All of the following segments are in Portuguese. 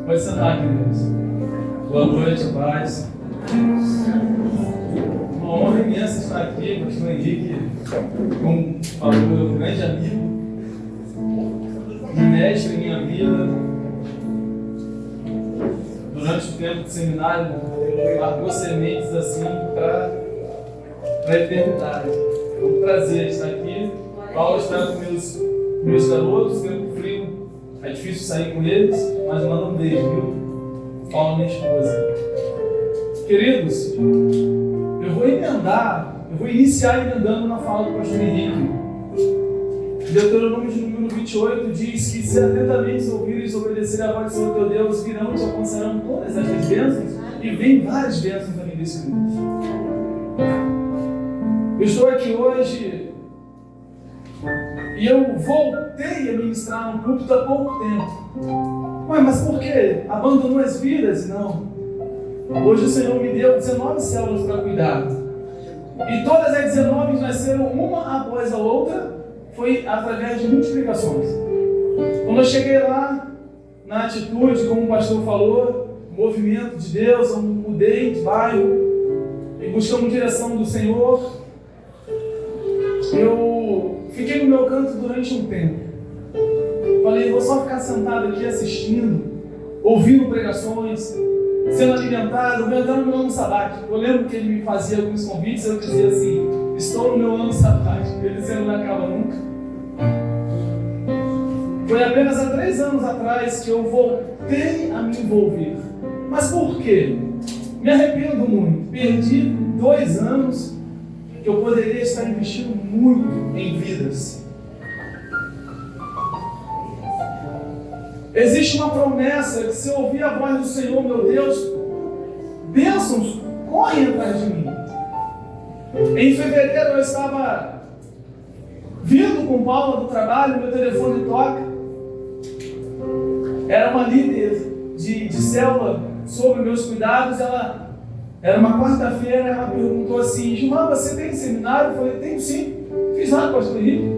Pode sentar, queridos. Boa noite, paz. Uma honra imensa estar aqui. O pastor Henrique, como falou, meu grande amigo, mestre em minha vida. Durante o tempo de seminário, largou sementes assim para a eternidade. É um prazer estar aqui. Paulo está com meus garotos, tempo frio. É difícil sair com eles, mas manda um beijo, viu? Paulo, minha esposa. Queridos, eu vou iniciar emendando na fala do pastor Henrique. Deuteronômio de número 28 diz que se atentamente ouvires e obedecer a voz do Senhor teu Deus, virão e te alcançarão todas estas bênçãos, e vem várias bênçãos também desse mundo. Eu estou aqui hoje e eu voltei a ministrar no púlpito há pouco tempo. Ué, mas por quê? Abandonou as vidas? Não. Hoje o Senhor me deu 19 células para cuidar. E todas as 19 nasceram uma após a outra, foi através de multiplicações. Quando eu cheguei lá, na atitude, como o pastor falou, movimento de Deus, eu mudei de bairro e buscamos direção do Senhor. Eu fiquei no meu canto durante um tempo. Falei, vou só ficar sentado aqui assistindo, ouvindo pregações, sendo alimentado, vou entrar no meu ano sabático. Eu lembro que ele me fazia alguns convites, eu dizia assim, estou no meu ano sabático. Ele dizia, não acaba nunca. Foi apenas há 3 anos atrás que eu voltei a me envolver. Mas por quê? Me arrependo muito. Perdi 2 anos que eu poderia estar investindo muito em vidas. Existe uma promessa que se eu ouvir a voz do Senhor, meu Deus, bênçãos correm atrás de mim. Em fevereiro eu estava vindo com Paula do trabalho, meu telefone toca. Era uma líder de célula sobre meus cuidados. Ela era uma quarta-feira, ela perguntou assim, Gilmar, você tem seminário? Eu falei, tenho sim. Fiz lá, pastor Henrique.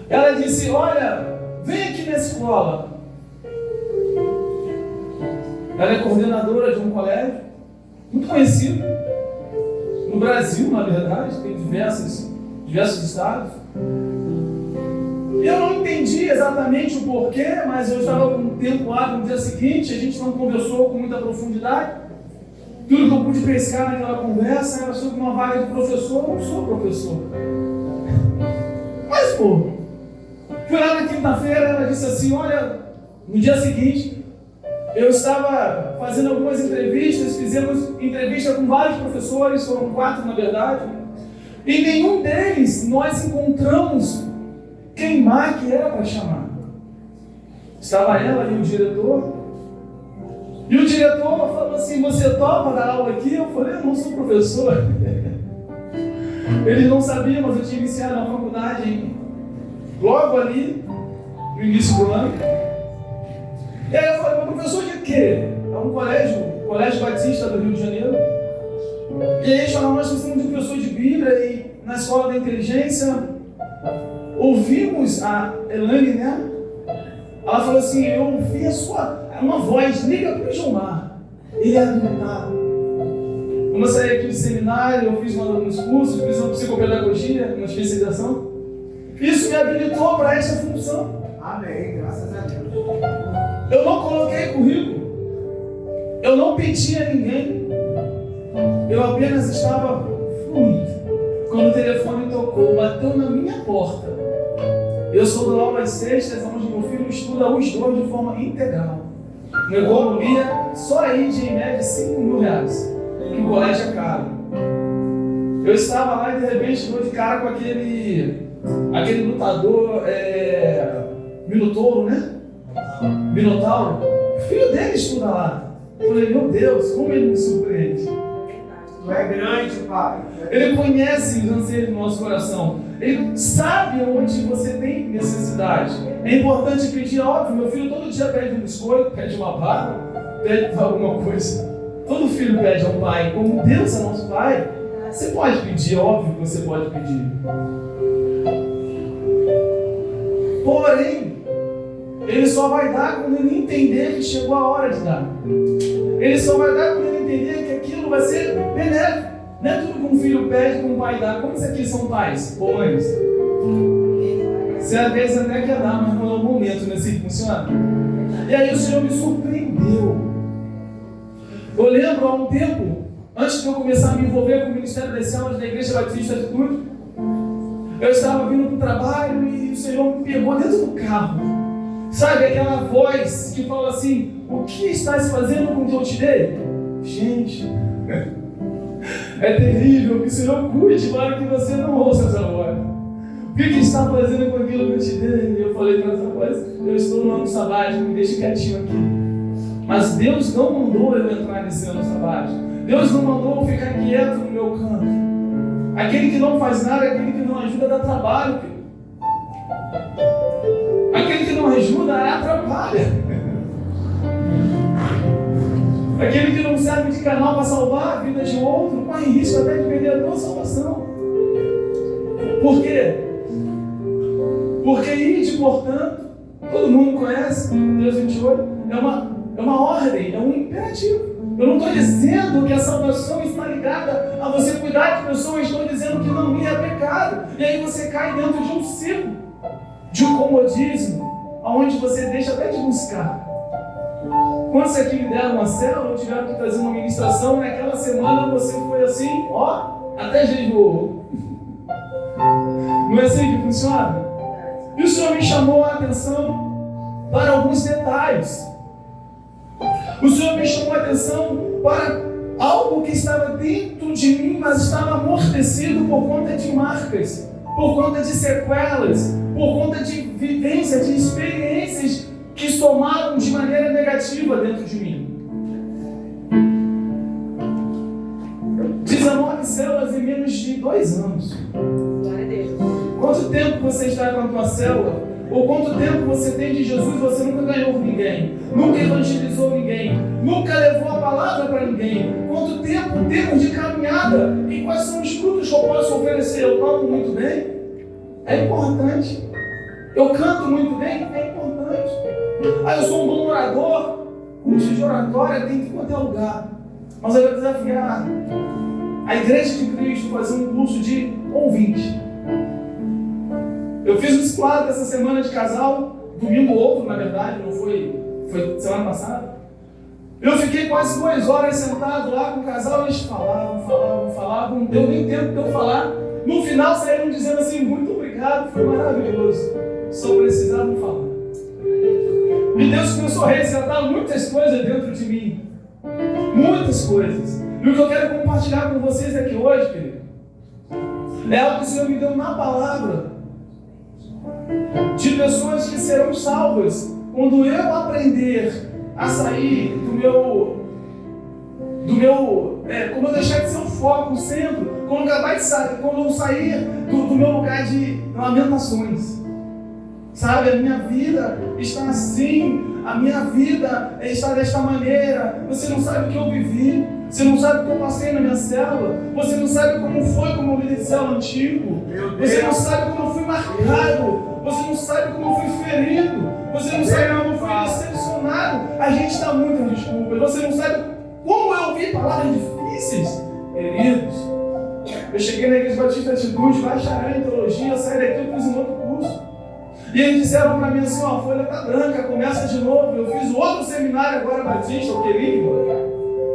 Ela disse, olha, vem aqui na escola. Ela é coordenadora de um colégio muito conhecido no Brasil, na verdade, tem diversos estados. Eu não entendi exatamente o porquê, mas eu estava com um tempo lá no dia seguinte, a gente não conversou com muita profundidade. Tudo que eu pude pescar naquela conversa era sobre uma vaga de professor. Eu não sou professor. Mas, pô, fui lá na quinta-feira, ela disse assim, olha, no dia seguinte, eu estava fazendo algumas entrevistas, fizemos entrevista com vários professores, foram 4 na verdade, e nenhum deles nós encontramos quem que era para chamar. Estava ela e o diretor, e o diretor falou assim, você topa dar aula aqui? Eu falei, eu não sou professor. Eles não sabiam, mas eu tinha iniciado na faculdade logo ali, no início do ano. E aí eu falei, professor de quê? É um colégio batista do Rio de Janeiro. E aí eles falaram, nós precisamos de um professor de Bíblia, e na escola da inteligência, ouvimos a Elane, né? Ela falou assim, eu ouvi uma voz, liga para o Gilmar. Ele é habilitado. Quando eu saí aqui do seminário, eu fiz uns cursos, fiz uma psicopedagogia, uma especialização. Isso me habilitou para essa função. Amém, graças a Deus. Eu não coloquei currículo. Eu não pedi a ninguém. Eu apenas estava fluindo. Quando o telefone tocou, bateu na minha porta. Eu sou do aula às sextas, onde meu filho estuda os 2 de forma integral. Uma economia só aí de em média R$5.000, que o colégio é caro. Eu estava lá e de repente dou de cara com aquele lutador Minotauro, né? Minotauro. O filho dele estuda lá. Eu falei, meu Deus, como ele me surpreende. Tu é grande, pai. Ele conhece os anseios do nosso coração. Ele sabe onde você tem necessidade. É importante pedir, óbvio, meu filho todo dia pede um biscoito, pede uma barra, pede alguma coisa. Todo filho pede ao pai. Como Deus é nosso pai, você pode pedir, óbvio que você pode pedir. Porém, Ele só vai dar quando ele entender que chegou a hora de dar. Ele só vai dar quando ele entender que aquilo vai ser benéfico. Não é tudo que um filho pede que um pai dá. Quantos aqui são pais ou mães? Você às vezes até quer dar, mas não é o momento, não é assim que funciona? E aí o Senhor me surpreendeu. Eu lembro há um tempo, antes de eu começar a me envolver com o Ministério das Células da Igreja Batista Atitude, eu estava vindo para o trabalho e o Senhor me pegou dentro do carro. Sabe aquela voz que fala assim: o que estás fazendo com o que eu te dei? Gente, é terrível que o Senhor cuide para que você não ouça essa voz. O que está fazendo com aquilo que eu te dei? E eu falei para essa voz: eu estou no ano sabático, me deixe quietinho aqui. Mas Deus não mandou eu entrar nesse ano sabático. Deus não mandou eu ficar quieto no meu canto. Aquele que não faz nada, aquele que não ajuda, dá trabalho, filho. Aquele que não ajuda, atrapalha. Aquele que não serve de canal para salvar a vida de outro, corre risco até de perder a tua salvação. Por quê? Porque ide, portanto, todo mundo conhece, Deus 28, é uma ordem, é um imperativo. Eu não estou dizendo que a salvação está ligada a você cuidar de pessoas, estou dizendo que não é pecado. E aí você cai dentro de um ciclo, de um comodismo, onde você deixa até de buscar. Quando você aqui lidera uma célula, ou tiveram que fazer uma ministração, naquela semana você foi assim, ó, até jejuou. Não é assim que funciona? E o Senhor me chamou a atenção para alguns detalhes. O Senhor me chamou a atenção para algo que estava dentro de mim, mas estava amortecido por conta de marcas, por conta de sequelas, por conta de vivências, de experiências que somaram de maneira negativa dentro de mim. 19 células em menos de 2 anos. Glória a Deus. Quanto tempo você está com a tua célula? Ou quanto tempo você tem de Jesus? Você nunca ganhou ninguém, nunca evangelizou ninguém, nunca levou a palavra para ninguém. Quanto tempo temos de caminhada? E quais são os frutos que eu posso oferecer? Eu toco muito bem? É importante. Eu canto muito bem? É importante. Eu sou um bom orador? Curso de oratória tem que ir qualquer lugar. Mas eu vou desafiar a Igreja de Cristo a fazer um curso de ouvinte. Eu fiz um discipulado essa semana de casal, domingo outro, na verdade, não foi semana passada. Eu fiquei quase 2 horas sentado lá com o casal, eles falavam, não deu nem tempo de eu falar. No final saíram dizendo assim: muito obrigado, foi maravilhoso, só precisavam falar. E Deus começou a resgatar muitas coisas dentro de mim, muitas coisas. E o que eu quero compartilhar com vocês aqui hoje, querido, é algo que o Senhor me deu na palavra, de pessoas que serão salvas quando eu aprender a sair quando eu deixar de ser o foco, o centro, quando eu sair do meu lugar de lamentações. Sabe, a minha vida está assim, a minha vida está desta maneira. Você não sabe o que eu vivi, você não sabe o que eu passei na minha célula, você não sabe como foi como líder de célula antigo, você não sabe como eu fui marcado, você não sabe como eu fui ferido, você não sabe como eu fui decepcionado. A gente dá muitas desculpas, você não sabe como eu ouvi palavras difíceis. Queridos, eu cheguei na Igreja Batista Atitude, bacharel em teologia, saí daqui e fiz um outro curso. E eles disseram para mim assim: ó, a folha está branca, começa de novo. Eu fiz outro seminário agora, Batista, eu queria.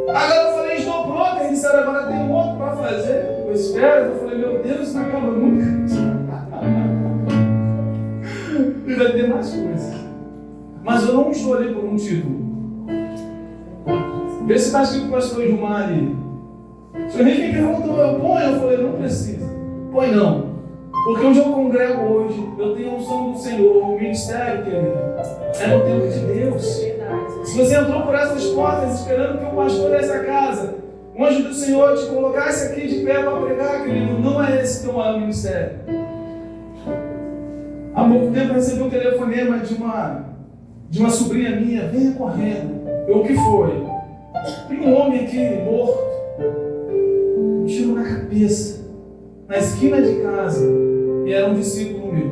Agora eu falei: estou pronto. Eles disseram: agora tem um outro para fazer. Eu espero. Eu falei: meu Deus, isso não acaba nunca. E vai ter mais coisas. Mas eu não estou ali por um título. Vê se está escrito pastor Gilmar ali. O senhor nem me perguntou, eu ponho? Eu falei: não precisa. Põe não. Porque onde eu congrego hoje, eu tenho a unção do Senhor, o ministério, querido, é no tempo de Deus. Se você entrou por essas portas esperando que o pastor dessa casa, o anjo do Senhor te colocasse aqui de pé para pregar, querido, não é esse teu maior ministério. Há pouco tempo eu recebi um telefonema de uma sobrinha minha: venha correndo. O que foi? Tem um homem aqui morto, um tiro na cabeça, na esquina de casa, e era um discípulo meu.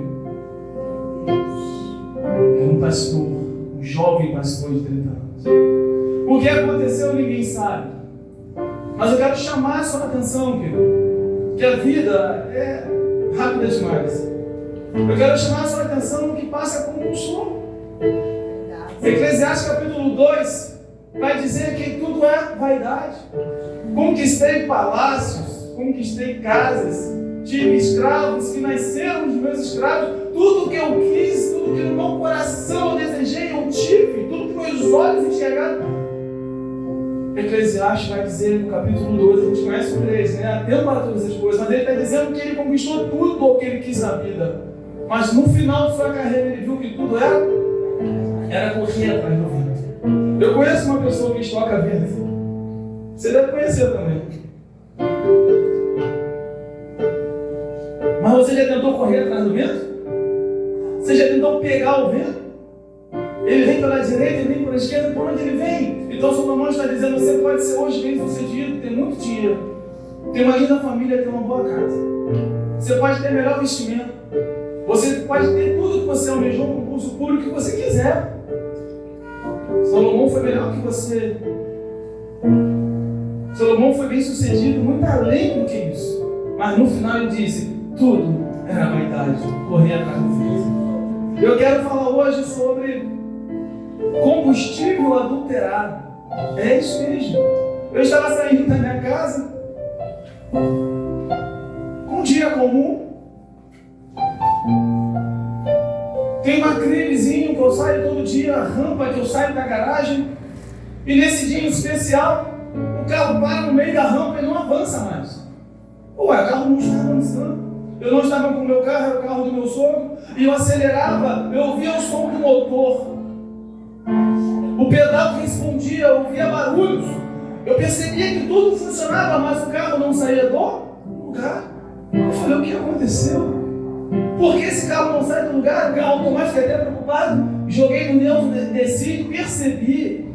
Era um pastor. jovem pastor de 30 anos. O que aconteceu ninguém sabe. Mas eu quero chamar a sua atenção, querido, que a vida é rápida demais. Eu quero chamar a sua atenção que passa como um sonho. Eclesiastes capítulo 2 vai dizer que tudo é vaidade. Conquistei palácios, conquistei casas, tive escravos que nasceram dos meus escravos. Tudo que eu quis, tudo que no meu coração eu desejei, eu tive. Tudo que meus olhos enxergaram. Eclesiastes vai dizer no capítulo 2, a gente conhece o 3, né? Há tempo para todas as coisas, mas ele está dizendo que ele conquistou tudo o que ele quis na vida. Mas no final de sua carreira ele viu que tudo era correr atrás do vento. Eu conheço uma pessoa que estoca vento. Você deve conhecer também. Mas você já tentou correr atrás do vento? Você já tentou pegar o vento? Ele vem pela direita, ele vem pela esquerda, por onde ele vem? Então Salomão está dizendo, você pode ser hoje bem sucedido, ter muito dinheiro, ter uma linda família, ter uma boa casa. Você pode ter melhor vestimento. Você pode ter tudo que você almejou, um concurso público que você quiser. Salomão foi melhor que você. Salomão foi bem sucedido, muito além do que isso. Mas no final ele disse, tudo era vaidade, correr atrás do vento. Eu quero falar hoje sobre combustível adulterado. É isso mesmo. Eu estava saindo da minha casa um dia comum. Tem uma crivezinho que eu saio todo dia, a rampa que eu saio da garagem. E nesse dia em especial, o carro para no meio da rampa e não avança mais. Ué, o carro não está avançando. Eu não estava com o meu carro, era o carro do meu sogro. E eu acelerava, eu ouvia o som do motor. O pedal respondia, eu ouvia barulhos. Eu percebia que tudo funcionava, mas o carro não saía do lugar. Eu falei, o que aconteceu? Por que esse carro não sai do lugar? O carro automático, até preocupado. Joguei no neutro, desci e percebi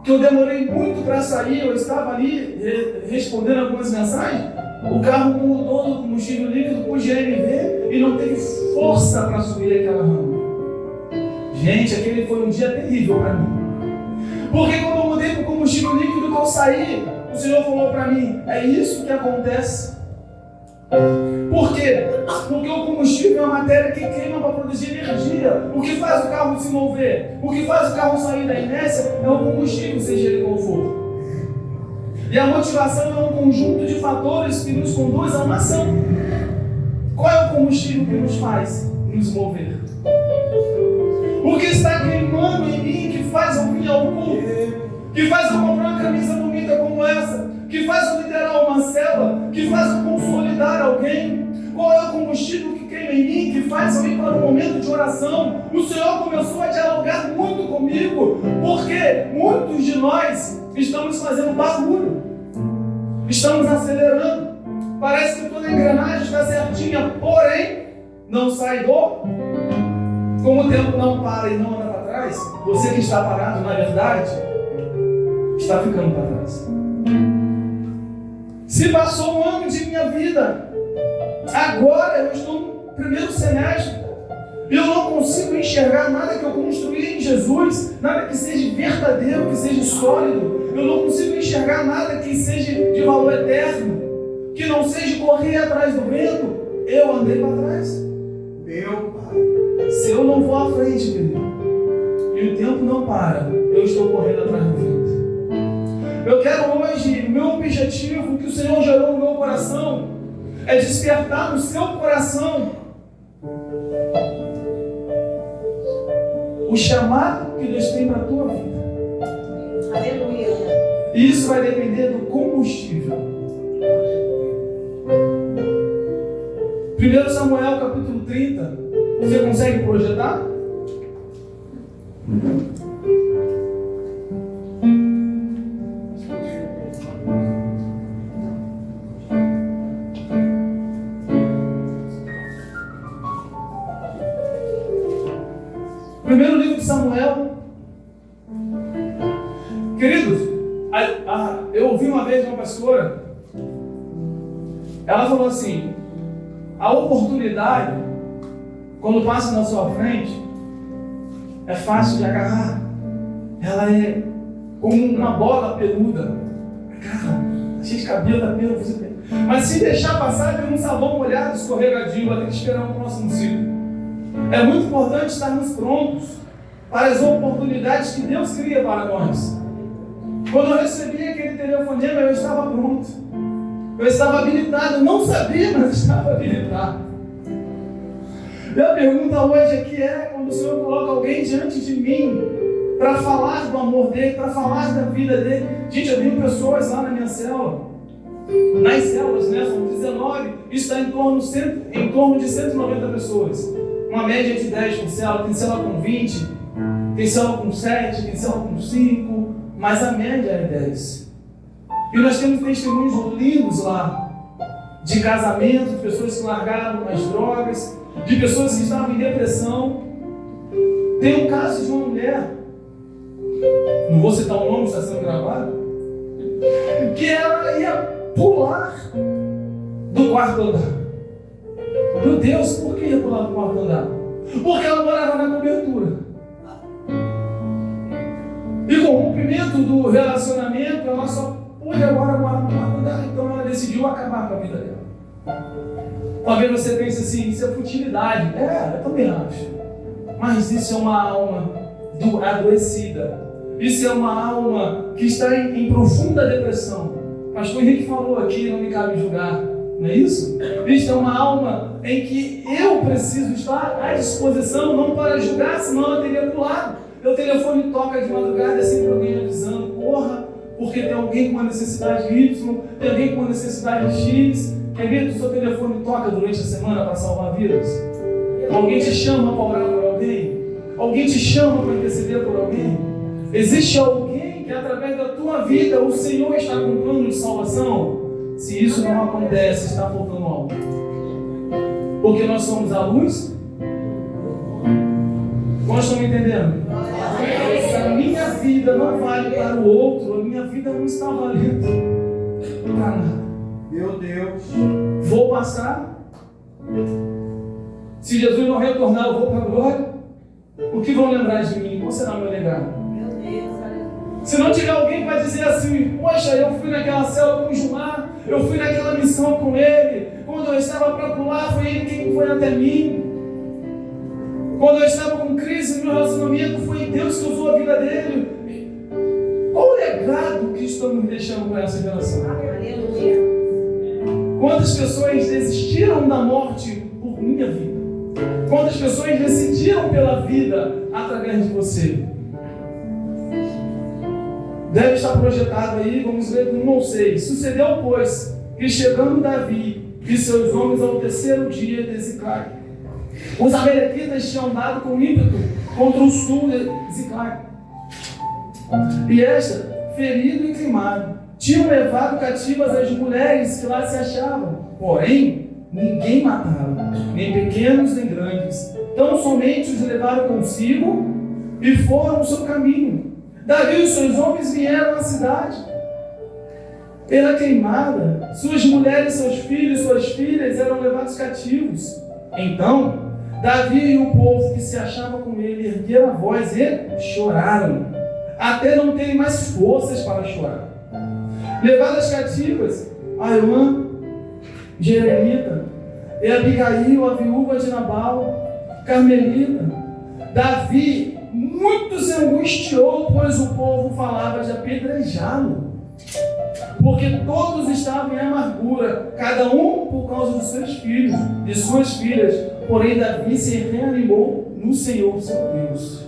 que eu demorei muito para sair. Eu estava ali respondendo algumas mensagens. O carro mudou do combustível líquido para o GNV e não teve força para subir aquela rampa. Gente, aquele foi um dia terrível para mim. Porque quando eu mudei para o combustível líquido que eu saí, o Senhor falou para mim, é isso que acontece. Por quê? Porque o combustível é uma matéria que queima para produzir energia. O que faz o carro se mover? O que faz o carro sair da inércia é o combustível, seja ele qual for. E a motivação é um conjunto de fatores que nos conduz a uma ação. Qual é o combustível que nos faz nos mover? O que está queimando em mim que faz eu vir ao culto? Que faz eu comprar uma camisa bonita como essa? Que faz eu liderar uma célula? Que faz eu consolidar alguém? Qual é o combustível que queima em mim que faz eu ir para um momento de oração? O Senhor começou a dialogar muito comigo, porque muitos de nós estamos fazendo barulho, estamos acelerando, parece que toda a engrenagem está certinha, porém não sai do... Como o tempo não para e não anda para trás, você que está parado, na verdade, está ficando para trás. Se passou um ano de minha vida, agora eu estou no primeiro semestre, eu não consigo enxergar nada que eu construí em Jesus, nada que seja verdadeiro, que seja sólido. Eu não consigo enxergar nada que seja de valor eterno, que não seja correr atrás do vento. Eu andei para trás. Meu Pai. Se eu não vou à frente, querido, e o tempo não para, eu estou correndo atrás do vento. Eu quero hoje, o meu objetivo, que o Senhor gerou no meu coração, é despertar no seu coração o chamado que Deus tem para a tua vida. Aleluia. E isso vai depender do combustível. 1 Samuel capítulo 30. Você consegue projetar? Primeiro livro de Samuel. Queridos, eu ouvi uma vez uma pastora, ela falou assim, a oportunidade, quando passa na sua frente, é fácil de agarrar. ela é como uma bola peluda. Cara, cheia de cabelo, tá pelo, mas se deixar passar, vira um sabão molhado, escorregadio, vai ter que esperar um próximo ciclo. É muito importante estarmos prontos para as oportunidades que Deus cria para nós. Quando eu recebi aquele telefonema, eu estava pronto. Eu estava habilitado. Eu não sabia, mas estava habilitado. E a pergunta hoje aqui é, quando o Senhor coloca alguém diante de mim para falar do amor dele, para falar da vida dele. Gente, eu tenho pessoas lá na minha célula, nas células, né? São 19, isso está em torno de 190 pessoas. Uma média de 10 por célula, tem célula com 20, tem célula com 7, tem célula com 5, mas a média é 10. E nós temos testemunhos lindos lá, de casamento, de pessoas que largaram as drogas, de pessoas que estavam em depressão. Tem um caso de uma mulher, não vou citar o nome, está sendo gravado, que ela ia pular do quarto andar. Meu Deus, por que ia pular do quarto andar? Porque ela morava na cobertura. E com o rompimento do relacionamento, ela só pôde agora morar no quarto andar. Então ela decidiu acabar com a vida dela. Talvez você pense assim, isso é futilidade. Eu também acho. Mas isso é uma alma adoecida. Isso é uma alma que está em profunda depressão. O pastor Henrique falou aqui, não me cabe julgar, não é isso? Isso é uma alma em que eu preciso estar à disposição, não para julgar, senão eu teria pulado. Meu telefone toca de madrugada, é sempre alguém avisando, corra, porque tem alguém com uma necessidade Y, tem alguém com uma necessidade X. Quer ver que o seu telefone toca durante a semana para salvar vidas? Alguém te chama para orar por alguém? Alguém te chama para interceder por alguém? Existe alguém que através da tua vida o Senhor está com um plano de salvação? Se isso não acontece, está faltando algo. Porque nós somos a luz. Nós estamos entendendo? Se a minha vida não vale para o outro, a minha vida não está valendo para nada. Meu Deus. Vou passar. Se Jesus não retornar, eu vou para a glória. O que vão lembrar de mim? Qual será o meu legado? Se não tiver alguém para dizer assim, poxa, eu fui naquela célula com o Gilmar, eu fui naquela missão com ele, quando eu estava para pular, foi ele quem foi até mim. Quando eu estava com crise no meu relacionamento, foi Deus que usou a vida dele. Qual o legado que estamos deixando para essa geração? Quantas pessoas desistiram da morte por minha vida? Quantas pessoas decidiram pela vida através de você? Deve estar projetado aí, vamos ler do 1 ao 6. Sucedeu, pois, que chegando Davi e seus homens ao terceiro dia de Ziclag, os amalequitas tinham dado com ímpeto contra o sul de Ziclag. E esta, ferido e queimado, tinham levado cativas as mulheres que lá se achavam. Porém, ninguém mataram, nem pequenos nem grandes. Tão somente os levaram consigo e foram o seu caminho. Davi e os seus homens vieram à cidade. Pela queimada, suas mulheres, seus filhos, suas filhas eram levados cativos. Então, Davi e o povo que se achava com ele ergueram a voz e choraram, até não terem mais forças para chorar. Levadas cativas, Aimã, Jeremita, e Abigail, a viúva de Nabal, Carmelita. Davi muito se angustiou, pois o povo falava de apedrejá-lo, porque todos estavam em amargura, cada um por causa dos seus filhos, de suas filhas. Porém, Davi se reanimou no Senhor, seu Deus.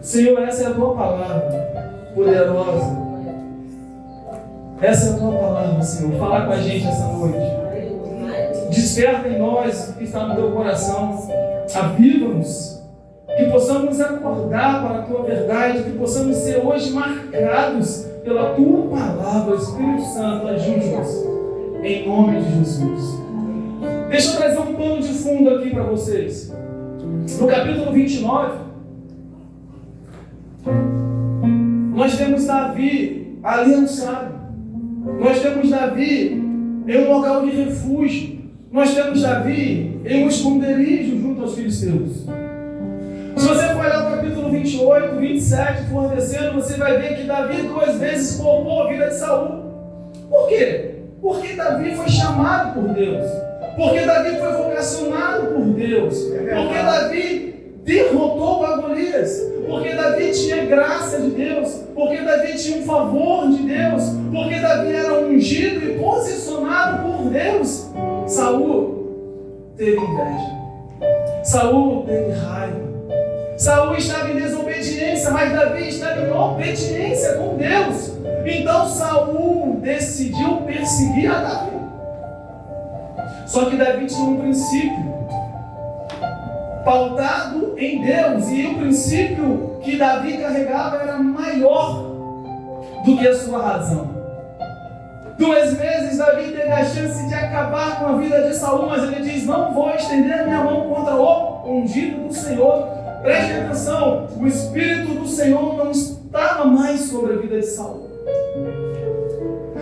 Senhor, essa é a tua palavra poderosa. Essa é a tua palavra, Senhor. Fala com a gente essa noite. Desperta em nós o que está no teu coração. Aviva-nos. Que possamos acordar para a tua verdade. Que possamos ser hoje marcados pela tua palavra. Espírito Santo, ajude-nos. Em nome de Jesus. Deixa eu trazer um pano de fundo aqui para vocês. No capítulo 29, nós temos Davi aliançado. Nós temos Davi em um local de refúgio. Nós temos Davi em um esconderijo junto aos filisteus. Se você for olhar o capítulo capítulo 28, 27, for descendo, você vai ver que Davi 2 vezes poupou a vida de Saul. Por quê? Porque Davi foi chamado por Deus. Porque Davi foi vocacionado por Deus. Porque Davi derrotou a Golias. Porque Davi tinha graça de Deus. Porque Davi tinha um favor de Deus. Porque Davi era ungido e posicionado por Deus. Saul teve inveja. Saul teve raiva. Saul estava em desobediência, mas Davi estava em obediência com Deus. Então Saul decidiu perseguir a Davi. Só que Davi tinha um princípio pautado em Deus, e o princípio que Davi carregava era maior do que a sua razão. 2 vezes Davi teve a chance de acabar com a vida de Saul, mas ele diz: não vou estender a minha mão contra o ungido do Senhor. Preste atenção, o Espírito do Senhor não estava mais sobre a vida de Saul.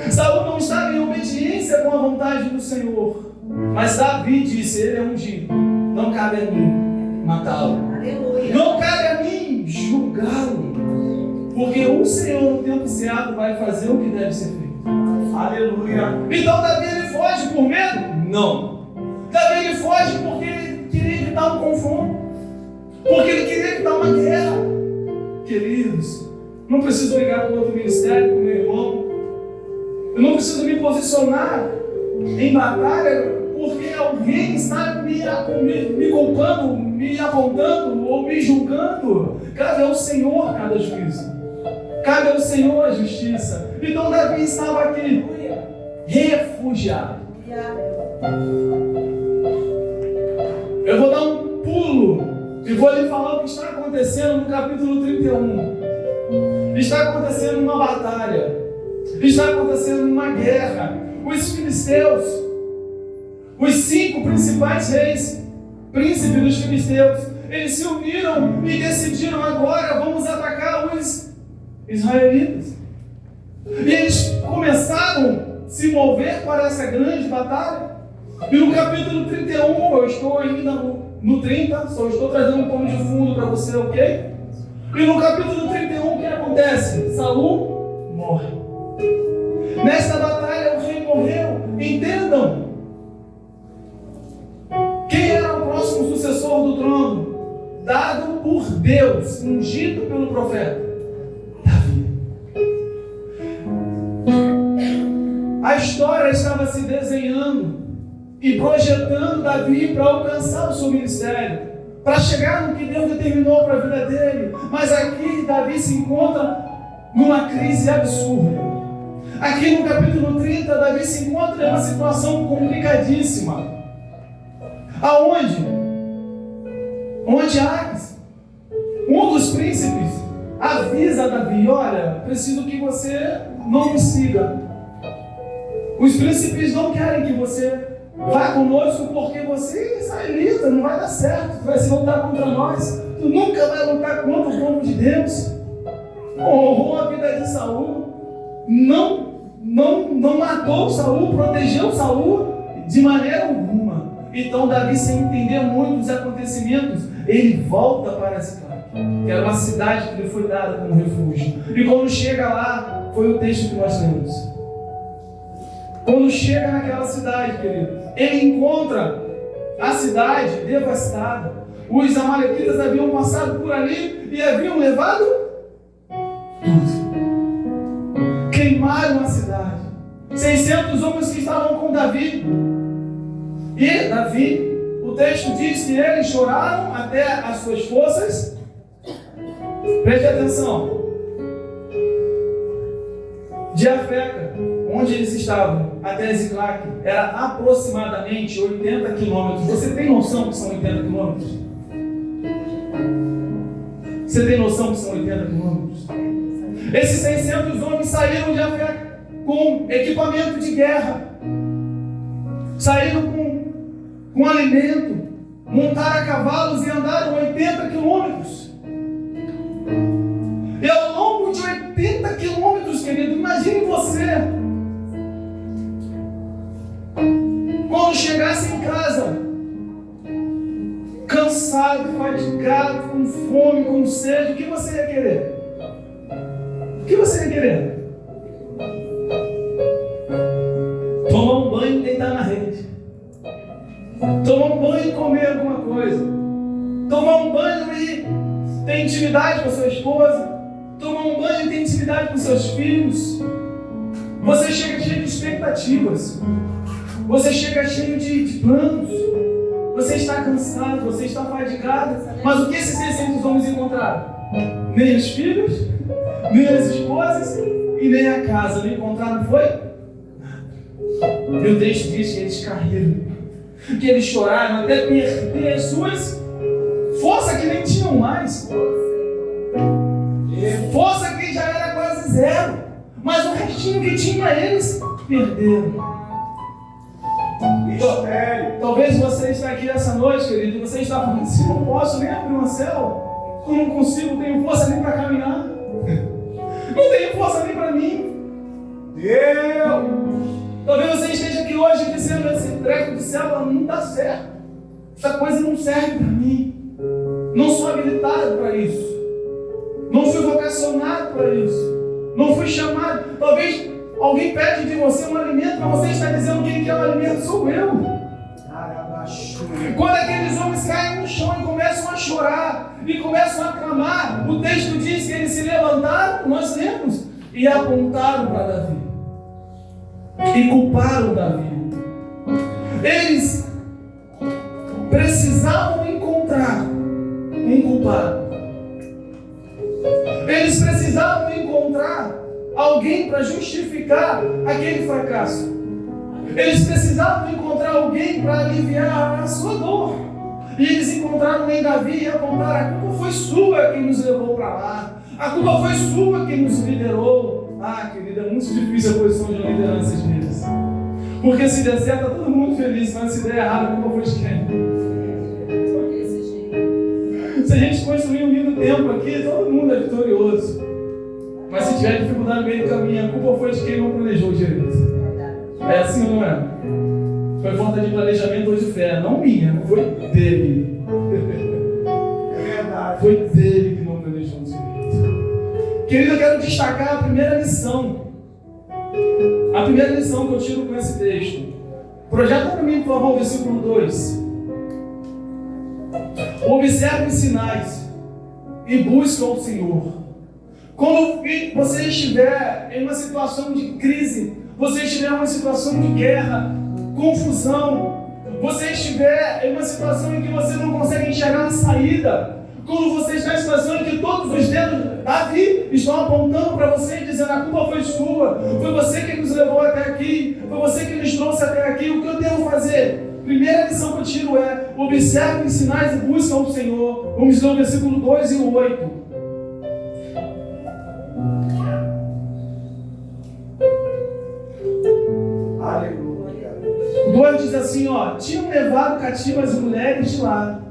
Saul não estava em obediência com a vontade do Senhor. Mas Davi disse: ele é ungido, não cabe a mim matá-lo. Aleluia. Não cabe a mim julgá-lo. Porque o Senhor no tempo certo vai fazer o que deve ser feito. Aleluia. Então Davi ele foge por medo? Não. Davi ele foge porque ele queria evitar um confronto. Porque ele queria evitar uma guerra. Queridos, não preciso brigar com outro ministério, com meu irmão. Eu não preciso me posicionar em batalha porque alguém está me culpando, me apontando ou me julgando. Cabe ao Senhor cada juízo. Cabe ao Senhor a justiça. Então Davi estava aqui, refugiado. Eu vou dar um pulo e vou lhe falar o que está acontecendo no capítulo 31. Está acontecendo uma batalha. Está acontecendo uma guerra. Os filisteus, os 5 principais reis, príncipes dos filisteus, eles se uniram e decidiram: agora vamos atacar os israelitas. E eles começaram a se mover para essa grande batalha. E no capítulo 31, eu estou ainda no 30, só estou trazendo um pano de fundo para você, ok? E no capítulo 31, o que acontece? Saul morre. Nesta batalha, o rei morreu. Entendam. Quem era o próximo sucessor do trono? Dado por Deus, ungido pelo profeta. Davi. A história estava se desenhando e projetando Davi para alcançar o seu ministério, para chegar no que Deus determinou para a vida dele. Mas aqui Davi se encontra numa crise absurda. Aqui no capítulo 30, Davi se encontra em uma situação complicadíssima. Aonde? Onde Aques, um dos príncipes, avisa Davi: olha, preciso que você não me siga. Os príncipes não querem que você vá conosco porque você é israelita, não vai dar certo, tu vai se lutar contra nós, tu nunca vai lutar contra o povo de Deus. Honrou a vida de Saul, não matou Saul, protegeu Saul de maneira alguma. Então Davi, sem entender muito os acontecimentos, ele volta para Ziclague, que era uma cidade que lhe foi dada como refúgio. E quando chega lá, foi o texto que nós lemos. Quando chega naquela cidade, querido, ele encontra a cidade devastada. Os amalequitas haviam passado por ali e haviam levado tudo. Queimaram a cidade. 600 homens que estavam com Davi. E Davi, o texto diz que eles choraram até as suas forças. Preste atenção. De Afeca, onde eles estavam, até Ziclague, era aproximadamente 80 quilômetros. Você tem noção que são 80 quilômetros? Você tem noção que são 80 quilômetros? Esses 600 homens saíram de Afeca com equipamento de guerra. Saíram com alimento, montaram a cavalos e andaram 80 quilômetros. E ao longo de 80 quilômetros, querido, imagine você, quando chegasse em casa, cansado, fadigado, com fome, com sede, o que você ia querer? O que você ia querer? Tomar um banho e deitar na rede. Tomar um banho e comer alguma coisa. Tomar um banho e ter intimidade com a sua esposa. Tomar um banho e ter intimidade com seus filhos. Você chega cheio de expectativas. Você chega cheio de planos. Você está cansado, você está fadigado. Mas o que esses 600 homens encontraram? Nem os filhos, nem as esposas e nem a casa. Não encontraram, foi? E o texto diz que eles caíram, que eles choraram até perder as suas forças que nem tinham mais. Força que já era quase zero. Mas o restinho que tinha eles perderam. Talvez você está aqui essa noite, querido, e você está falando assim: não posso nem abrir uma célula, eu não consigo, não tenho força nem para caminhar, não tenho força nem para mim. Talvez você esteja aqui hoje dizendo: esse treco de célula não dá certo, essa coisa não serve para mim, não sou habilitado para isso, não fui vocacionado para isso, não fui chamado. Talvez alguém pede de você um alimento, mas você está dizendo: quem quer o alimento sou eu. Quando aqueles homens caem no chão e começam a chorar e começam a clamar, o texto diz que eles se levantaram, nós lemos, e apontaram para Davi e culparam Davi. Eles precisavam encontrar um culpado. Eles precisavam encontrar alguém para justificar aquele fracasso. Eles precisavam encontrar alguém para aliviar a sua dor. E eles encontraram em Davi e apontaram: a culpa foi sua quem nos levou para lá. A culpa foi sua quem nos liderou. Ah, querida, é muito difícil a posição de uma liderança às vezes. Porque se der certo, está todo mundo feliz, mas se der errado, a culpa foi de quem? Se a gente construir um lindo templo aqui, todo mundo é vitorioso. Mas se tiver dificuldade no meio do caminho, a culpa foi de quem não planejou direito. É assim ou não é? Foi falta de planejamento ou de fé. Não minha, foi dele. É verdade. Foi dele que não planejou direito. Querido, eu quero destacar a primeira lição. A primeira lição que eu tiro com esse texto. Projeta para mim, por favor, o versículo 2. Observe os sinais e busque o Senhor. Quando você estiver em uma situação de crise, você estiver em uma situação de guerra, confusão, você estiver em uma situação em que você não consegue enxergar a saída, quando você está em situação em que todos os dedos Davi estão apontando para você e dizendo: a culpa foi sua, foi você que nos levou até aqui, foi você que nos trouxe até aqui, o que eu devo fazer? Primeira lição que eu tiro é: observe os sinais e busca o Senhor. Vamos ler o versículo 2 e o 8. Aleluia. O 2 diz assim, tinham levado cativas as mulheres de lá,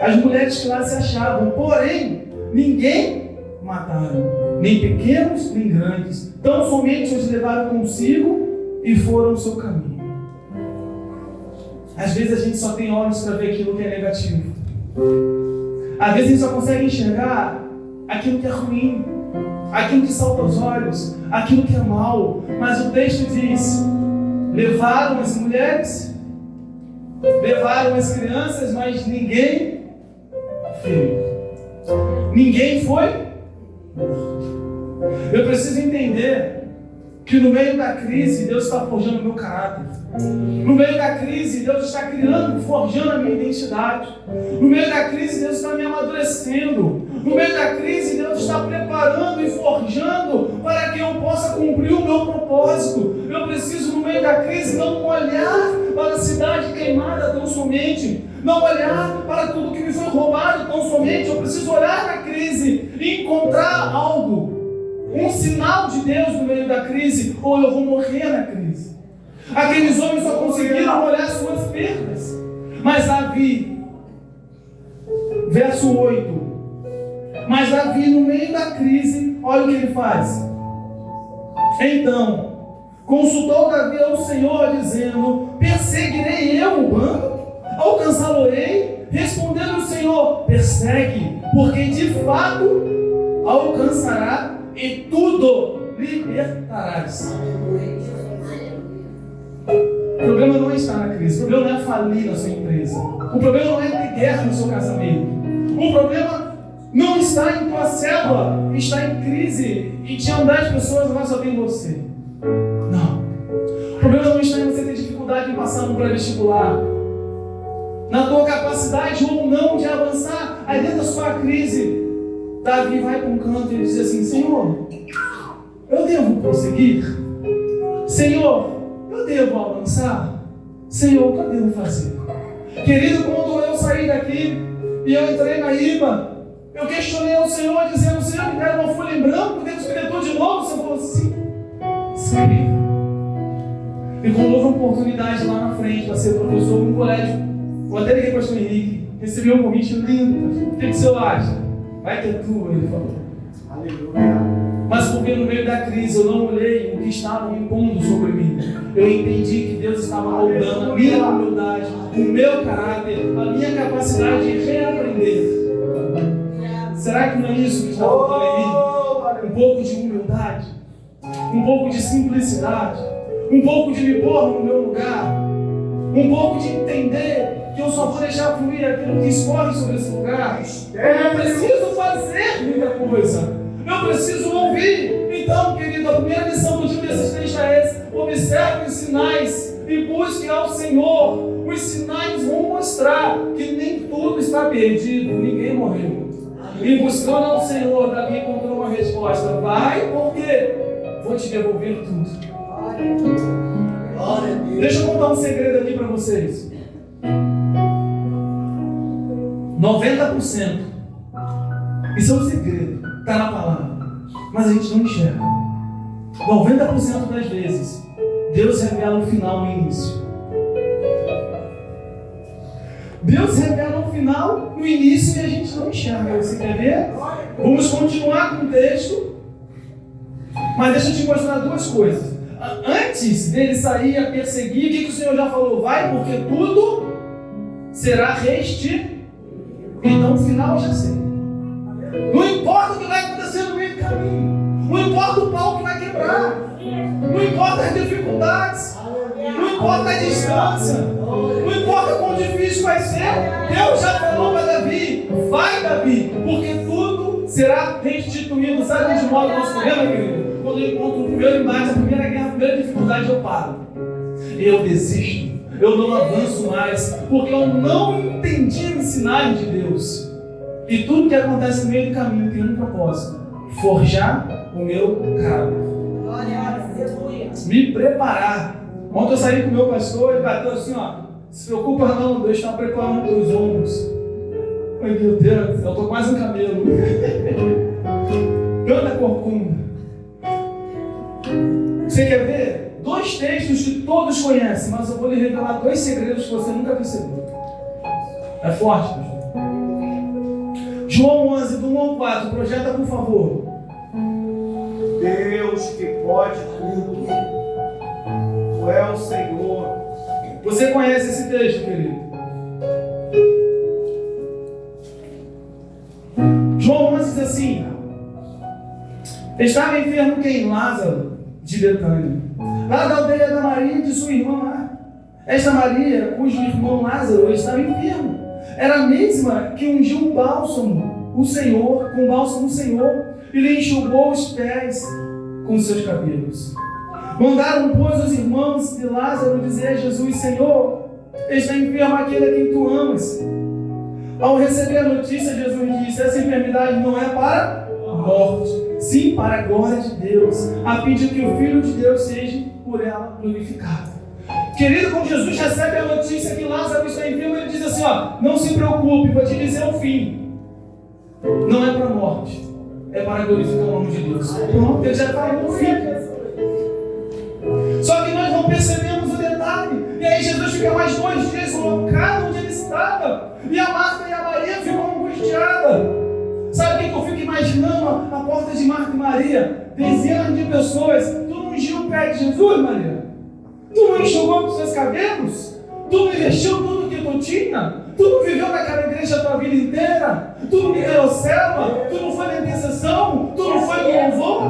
as mulheres que lá se achavam, porém ninguém mataram, nem pequenos nem grandes, tão somente os levaram consigo e foram ao seu caminho. Às vezes a gente só tem olhos para ver aquilo que é negativo. Às vezes a gente só consegue enxergar aquilo que é ruim, aquilo que salta aos olhos, aquilo que é mal. Mas o texto diz: levaram as mulheres, levaram as crianças, mas ninguém feriu. Ninguém foi morto. Eu preciso entender que no meio da crise Deus está forjando o meu caráter. No meio da crise Deus está criando, forjando a minha identidade. No meio da crise Deus está me amadurecendo. No meio da crise Deus está preparando e forjando para que eu possa cumprir o meu propósito. Eu preciso no meio da crise não olhar para a cidade queimada tão somente, não olhar para tudo que me foi roubado tão somente. Eu preciso olhar na crise e encontrar algo, um sinal de Deus no meio da crise, ou eu vou morrer na crise. Aqueles homens só conseguiram olhar suas perdas. Mas Davi, verso 8, mas Davi no meio da crise, olha o que ele faz. Então, consultou Davi ao Senhor, dizendo: perseguirei eu o bando? Alcançá-lo-ei? Respondendo o Senhor: persegue, porque de fato alcançará e tudo libertarás. O problema não está na crise, o problema não é falir na sua empresa, o problema não é ter guerra no seu casamento, o problema não está em tua célula, está em crise e tinham 10 pessoas, agora só tem você. Não. O problema não está em você ter dificuldade em passar no pré-vestibular, na tua capacidade ou não de avançar. Aí dentro da sua crise, Davi vai para um canto e diz assim: Senhor, eu devo prosseguir? Senhor, eu devo avançar? Senhor, o que eu devo fazer? Querido, quando eu saí daqui e eu entrei na IBA, eu questionei ao Senhor, dizendo: Senhor, me deram uma folha em branco, devo escrever tudo de novo? O Senhor falou assim: escreva. E quando houve uma oportunidade lá na frente para ser professor num colégio, eu até liguei para o pastor Henrique, recebi um convite lindo. O que o senhor acha? Vai ter tua, ele falou. Aleluia. Mas porque no meio da crise eu não olhei o que estavam impondo sobre mim. Eu entendi que Deus estava moldando a minha humildade, o meu caráter, a minha capacidade de reaprender. Será que não é isso que está faltando em mim? Um pouco de humildade, um pouco de simplicidade, um pouco de me pôr no meu lugar, um pouco de entender que eu só vou deixar fluir aquilo que escorre sobre esse lugar. Eu não preciso fazer muita coisa. Eu preciso ouvir. Então, querido, a primeira lição do dia desses três é essa: observe os sinais e busque ao Senhor. Os sinais vão mostrar que nem tudo está perdido, ninguém morreu. E buscando ao Senhor, Davi encontrou uma resposta: vai, porque vou te devolver tudo. Deixa eu contar um segredo aqui para vocês. 90%, isso é um segredo, está na palavra, mas a gente não enxerga. 90% das vezes, Deus revela o final no início. Deus revela o final no início e a gente não enxerga. Você quer ver? Vamos continuar com o texto, mas deixa eu te mostrar duas coisas. Antes dele sair a perseguir, o que o Senhor já falou? Vai, porque tudo será restituído. Então o final eu já sei. Não importa o que vai acontecer no meio do caminho, não importa o pau que vai quebrar, não importa as dificuldades, não importa a distância, não importa quão difícil vai ser. Deus já falou para Davi: vai, Davi, porque tudo será restituído. Sabe onde mora o nosso problema, querido? Quando eu encontro o primeiro embate, a primeira guerra, a primeira dificuldade, eu paro, eu desisto, eu não avanço mais, porque eu não entendi os sinais de Deus. E tudo que acontece no meio do caminho tem um propósito: forjar o meu caráter, me preparar. Ontem eu saí com o meu pastor, ele bateu assim: ó, se preocupa não, Deus está preparando os teus ombros. Ai, meu Deus, eu estou quase um camelo. Canta corcunda. Você quer ver? 2 textos que todos conhecem, mas eu vou lhe revelar 2 segredos que você nunca percebeu. É forte, pastor. João 11, do 1 ao 4, projeta por favor. Deus que pode tudo, tu é o Senhor. Você conhece esse texto, querido? João 11 diz assim: estava enfermo quem? Lázaro, de Betânia, lá da aldeia da Maria e de sua irmã Marta. Esta Maria, cujo irmão Lázaro estava enfermo, era a mesma que ungiu o bálsamo, o Senhor, com o bálsamo do Senhor, e lhe enxugou os pés com os seus cabelos. Mandaram, pois, os irmãos de Lázaro dizer a Jesus: Senhor, está enfermo aquele a quem tu amas. Ao receber a notícia, Jesus disse: essa enfermidade não é para a morte, sim para a glória de Deus, a fim de que o Filho de Deus seja por ela glorificado. Querido, quando Jesus recebe a notícia que Lázaro está enfermo, ele diz assim: ó, não se preocupe, vou te dizer o fim. Não é para a morte, é para glorificar o nome de Deus. Pronto, ele já falou o fim. Só que nós não percebemos o detalhe. E aí Jesus fica mais 2 dias no local onde ele estava. E a Marta e a Maria ficam angustiadas. Sabe o que eu fico imaginando? A porta de Marta e Maria, dezenas de pessoas. Tu não ungiu o pé de Jesus, Maria? Tu não enxugou com seus cabelos? Tu não investiu tudo que tu tinha? Tu Tu não viveu naquela igreja a tua vida inteira? Tu não liderou célula? Tu não foi na intercessão? Tu não foi no louvor?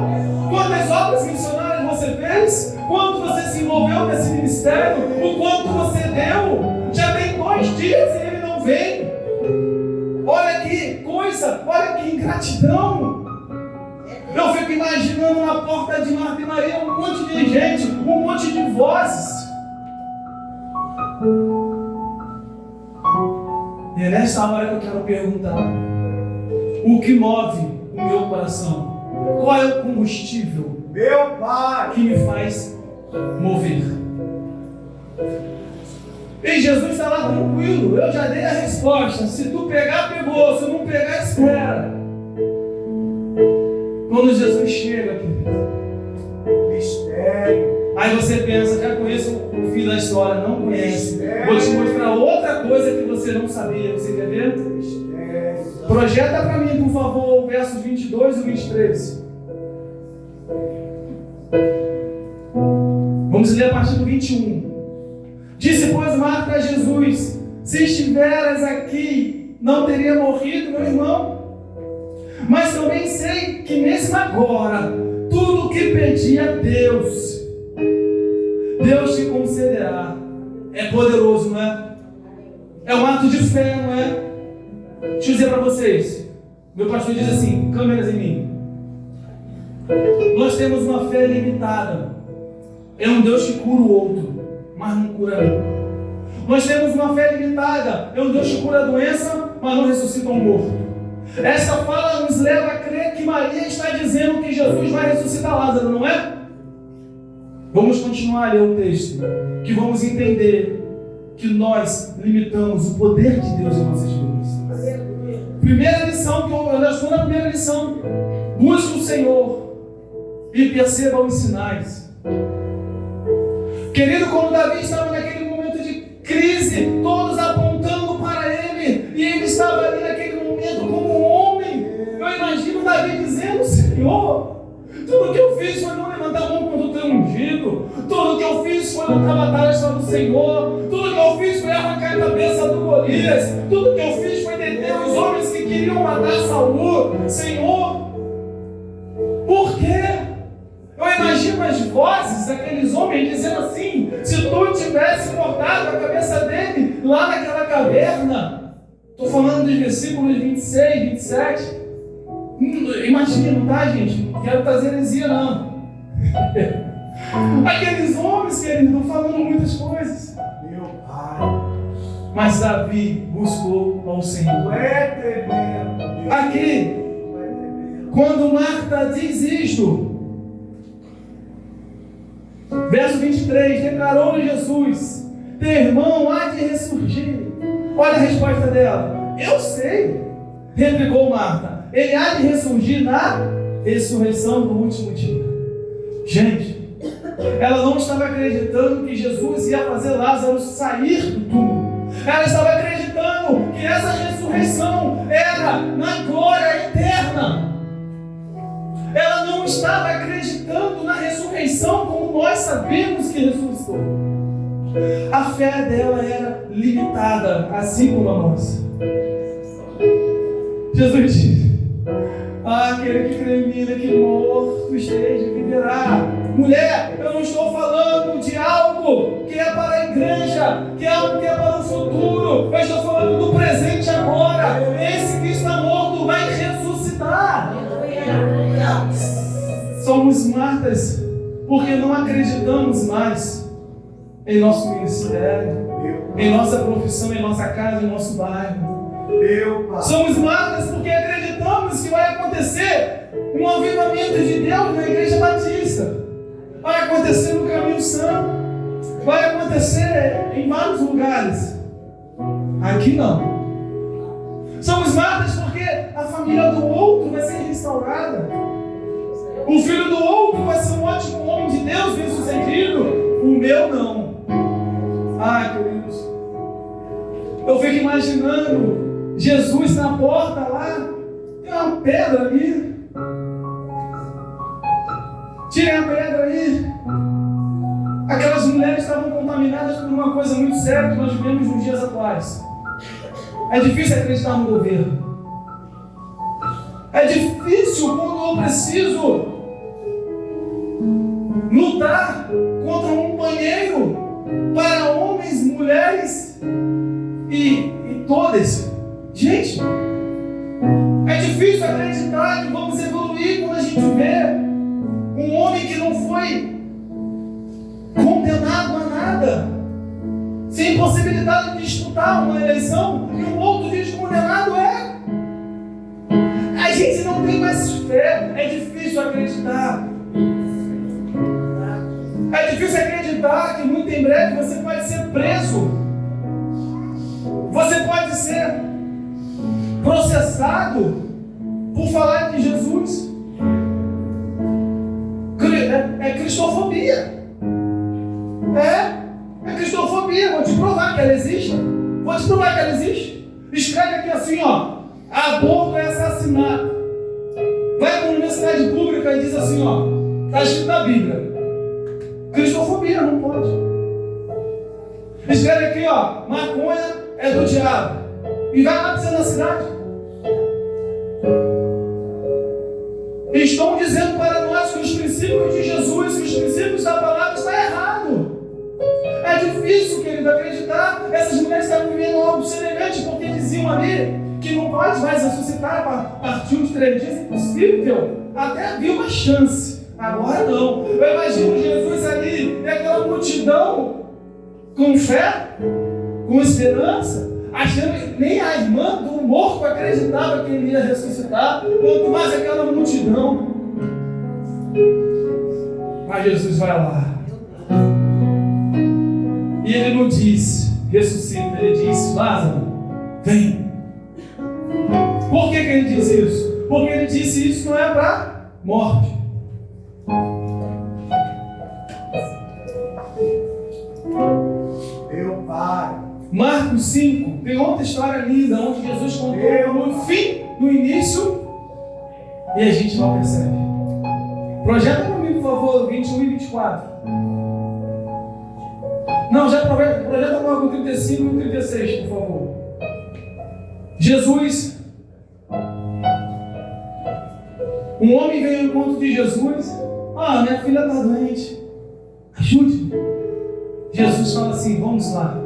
Quantas obras missionárias você fez? Quanto você se envolveu nesse ministério? O quanto você deu? Já tem 2 dias e ele não vem. Olha que coisa, olha que ingratidão. Eu fico imaginando na porta de Marta e Maria um monte de gente, um monte de vozes. E é nessa hora que eu quero perguntar: o que move o meu coração? Qual é o combustível, meu Pai, que me faz mover? E Jesus está lá tranquilo, eu já dei a resposta. Se tu pegar, pegou. Se não pegar, espera. Quando Jesus chega, querido, mistério. Aí você pensa: já conheço o fim da história. Não conhece. Vou te mostrar outra coisa que você não sabia. Você quer ver? Mistério. Projeta para mim, por favor, versos 22 e 23. Vamos ler a partir do 21. Disse, pois, Marta a Jesus: se estiveras aqui, não teria morrido meu irmão. Mas também sei que mesmo agora, tudo o que pedi a Deus, Deus te concederá. É poderoso, não é? É um ato de fé, não é? Deixa eu dizer para vocês. Meu pastor diz assim: câmeras em mim. Nós temos uma fé limitada. É um Deus que cura o outro, mas não cura mim. Nós temos uma fé limitada. É um Deus que cura a doença, mas não ressuscita um morto. Essa fala nos leva a crer que Maria está dizendo que Jesus vai ressuscitar Lázaro, não é? Vamos continuar a ler o texto, que vamos entender que nós limitamos o poder de Deus em nossas vidas. Primeira lição, eu estou na primeira lição: busque o Senhor e perceba os sinais. Querido, quando Davi estava naquele momento de crise, todos apontando para ele, e ele estava ali naquele momento como um homem. Eu imagino Davi dizendo: Senhor, tudo que eu fiz foi não levantar a mão quando eu tenho ungido. Tudo que eu fiz foi lutar a batalha só do Senhor. Tudo que eu fiz foi arrancar a cabeça do Golias. Tudo que eu fiz foi deter os homens que queriam matar Saul. Senhor, por quê? Eu imagino as vozes daqueles homens dizendo assim: se tu tivesse cortado a cabeça dele lá naquela caverna. Estou falando dos versículos 26, 27. Imagino, tá, gente? Não quero trazer heresia, não. Aqueles homens, querido, estão falando muitas coisas. Meu Pai. Mas Davi buscou ao Senhor. É tremendo. Aqui, quando Marta diz isto, verso 23, declarou-lhe Jesus: teu irmão há de ressurgir. Olha a resposta dela: eu sei, replicou Marta, ele há de ressurgir na ressurreição do último dia. Gente, ela não estava acreditando que Jesus ia fazer Lázaro sair do túmulo. Ela estava acreditando que essa ressurreição era na glória eterna. Ela não estava acreditando na ressurreição como nós sabemos que ressuscitou. A fé dela era limitada, assim como a nossa. Jesus disse: aquele que crê em mim, que morto esteja, viverá. Mulher, eu não estou falando de algo que é para a igreja, que é algo que é para o futuro. Eu estou falando do presente agora. Esse que está morto vai ressuscitar. Somos Martas porque não acreditamos mais em nosso ministério, em nossa profissão, em nossa casa, em nosso bairro. Somos Martas porque acreditamos que vai acontecer um avivamento de Deus na Igreja Batista. Vai acontecer no Caminho Santo. Vai acontecer em vários lugares. Aqui não. Somos Martas porque a família do outro vai ser restaurada. O filho do outro vai ser um ótimo homem de Deus, bem sucedido. O meu não. Ai, queridos, eu fico imaginando Jesus na porta lá. Tem uma pedra ali. Tirem a pedra aí. Aquelas mulheres estavam contaminadas por uma coisa muito séria que nós vivemos nos dias atuais. É difícil acreditar no governo. É difícil quando eu preciso lutar contra um banheiro para homens, mulheres e todas. Gente, é difícil acreditar que vamos evoluir quando a gente vê um homem que não foi condenado a nada, sem possibilidade de disputar uma eleição, e um outro diz condenado é. A gente não tem mais fé, é difícil acreditar. É difícil acreditar que muito em breve você pode ser preso. Você pode ser processado por falar de Jesus. É cristofobia. É cristofobia. Vou te provar que ela existe. Vou te provar que ela existe. Escreve aqui assim, ó. Aborto é assassinato. Vai para uma universidade pública e diz assim, ó. Está escrito na Bíblia. Cristofobia, não pode. Escreve aqui, ó. Maconha é do diabo. E vai lá para você na cidade. Estão dizendo para nós que os princípios de Jesus, que os princípios da palavra estão errados. É difícil, querido, acreditar. Essas mulheres estavam vivendo algo semelhante, porque diziam ali que não pode mais ressuscitar a partir de 3 dias. Impossível. Até havia uma chance. Agora não. Eu imagino Jesus ali e aquela multidão com fé, com esperança, achando que nem a irmã do morto acreditava que ele ia ressuscitar, quanto mais aquela multidão. Mas Jesus vai lá. E ele não diz, ressuscita, ele diz, Lázaro, vem. Por que ele diz isso? Porque ele disse isso não é para morte. Meu Pai. Marcos 5, tem outra história linda, onde Jesus contou no fim, no início, e a gente não percebe. Projeta para mim, por favor, 21 e 24. Não, já projeta para o 35 e 36, por favor. Jesus, um homem veio ao encontro de Jesus. Minha filha está doente, ajude. Jesus fala assim, vamos lá.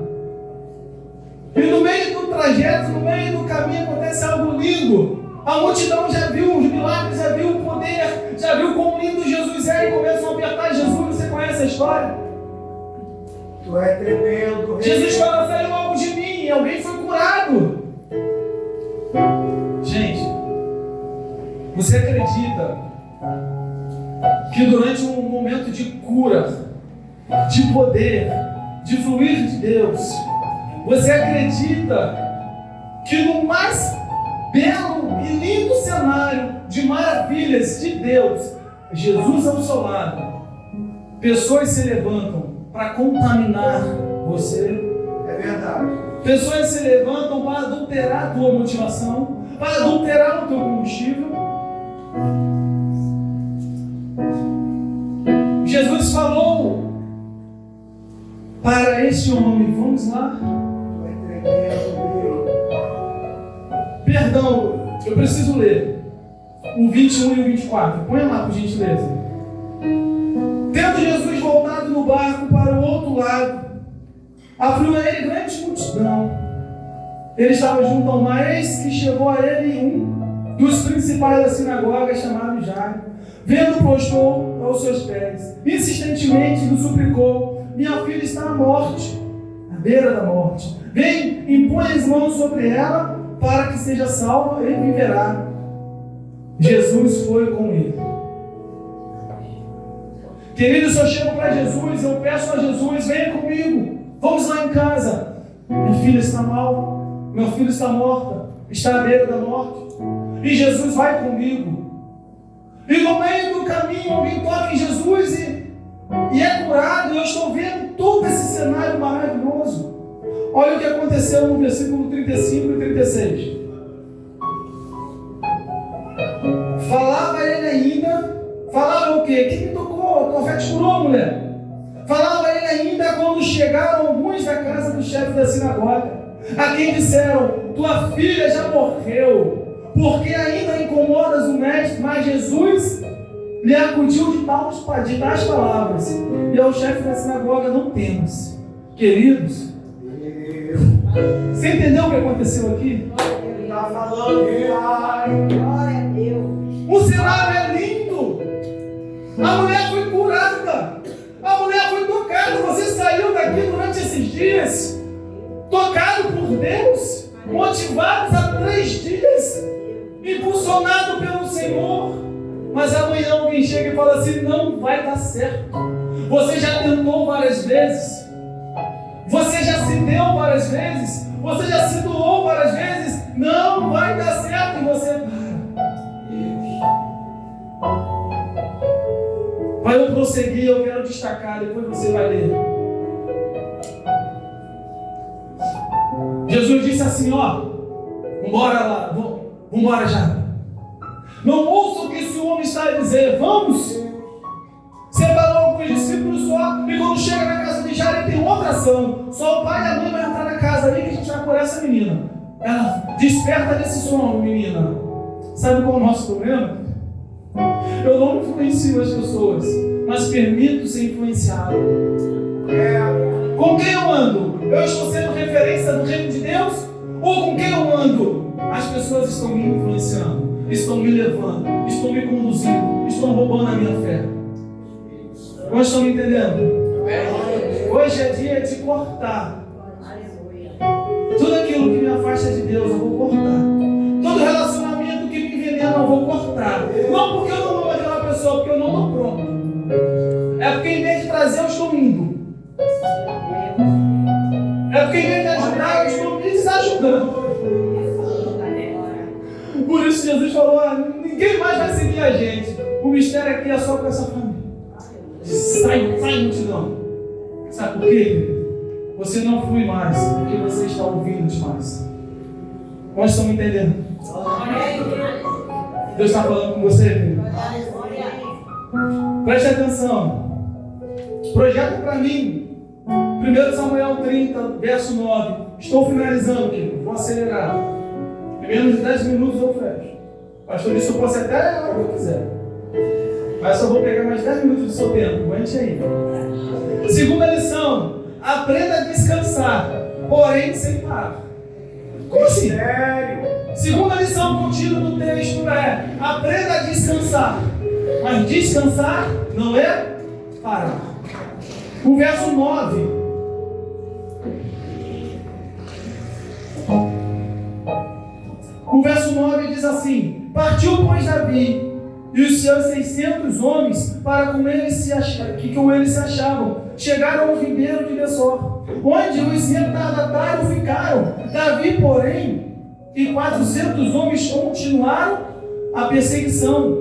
E no meio do trajeto, no meio do caminho, acontece algo lindo. A multidão já viu os milagres, já viu o poder, já viu quão lindo Jesus é, e começam a apertar Jesus. Você conhece a história? Tu é tremendo. Jesus fala, saiu algo de mim, alguém foi curado. Gente, você acredita que durante um momento de cura, de poder, de fluir de Deus, você acredita que no mais belo e lindo cenário de maravilhas de Deus, Jesus ao seu lado, pessoas se levantam para contaminar você? É verdade. Pessoas se levantam para adulterar a tua motivação, para adulterar o teu combustível. Jesus falou para este homem, vamos lá. Perdão, eu preciso ler o 21 e o 24. Põe lá, por gentileza. Tendo Jesus voltado no barco para o outro lado, afluiu a ele grande multidão. Ele estava junto ao mar, eis que chegou a ele um dos principais da sinagoga, chamado Jairo. Vendo, prostrou aos seus pés. Insistentemente lhe suplicou: minha filha está à morte, à beira da morte. Vem, impõe as mãos sobre ela, para que seja salva e viverá. Jesus foi com ele. Querido, se eu chego para Jesus, eu peço a Jesus, venha comigo, vamos lá em casa. Minha filha está mal, meu filho está morta, está à beira da morte. E Jesus vai comigo. E no meio do caminho alguém toca em Jesus e é curado. E eu estou vendo todo esse cenário maravilhoso. Olha o que aconteceu no versículo 35 e 36. Falava ele ainda. Falava o quê? Quem me tocou? Tua fé te curou, mulher. Falava ele ainda quando chegaram alguns da casa do chefe da sinagoga. A quem disseram: tua filha já morreu, porque ainda incomodas o mestre? Mas Jesus lhe acudiu de tais palavras. E ao chefe da sinagoga: não temos. Queridos, você entendeu o que aconteceu aqui? Está falando, Pai. Glória a Deus. O cenário é lindo. A mulher foi curada. A mulher foi tocada. Você saiu daqui durante esses dias tocado por Deus, motivados há 3 dias, impulsionado pelo Senhor. Mas amanhã alguém chega e fala assim: não vai dar certo. Você já tentou várias vezes. Você já se deu várias vezes. Você já se doou várias vezes. Não vai dar certo. E você vai eu prosseguir, eu quero destacar, depois você vai ler. Jesus disse assim: ó, vambora lá, vambora já. Não ouça o que esse homem está a dizer, vamos. Separou alguns discípulos só, e quando chega na casa de Jairo tem outra ação. Só o pai e a mãe vão entrar na casa ali que a gente vai curar essa menina. Ela desperta desse sono, menina. Sabe qual é o nosso problema? Eu não influencio as pessoas, mas permito ser influenciado. Com quem eu ando? Eu estou sendo referência do reino de Deus? Ou com quem eu ando? As pessoas estão me influenciando, estão me levando, estão me conduzindo, estão roubando a minha fé. Vocês estão me entendendo? Hoje é dia de cortar. Tudo aquilo que me afasta de Deus, eu vou cortar. Todo relacionamento que me envenena, eu vou cortar. Não porque eu não amo aquela pessoa, porque eu não estou pronto. É porque em vez de trazer, eu estou indo. É porque em vez de ajudar, eu estou me desajudando. Por isso Jesus falou: ninguém mais vai seguir a gente. O mistério aqui é só com essa família. Sai, multidão. Sabe por quê? Você não flui mais, porque você está ouvindo demais. Nós estamos entendendo? Deus está falando com você, filho. Preste atenção. Projeta para mim 1 Samuel 30, verso 9. Estou finalizando, filho. Vou acelerar. Em menos de 10 minutos eu fecho. Pastor, isso eu posso até a hora que eu quiser. Mas só vou pegar mais 10 minutos do seu tempo. Aguente aí. Segunda lição: aprenda a descansar, porém sem parar. Como assim? Segunda lição contida no texto é: aprenda a descansar. Mas descansar não é parar. O verso 9. O verso 9 diz assim: partiu, pois, Davi e os seus 600 homens para com ele que com ele se achavam. Chegaram ao ribeiro de Besor, onde os retardatários ficaram. Davi, porém, e 400 homens continuaram a perseguição,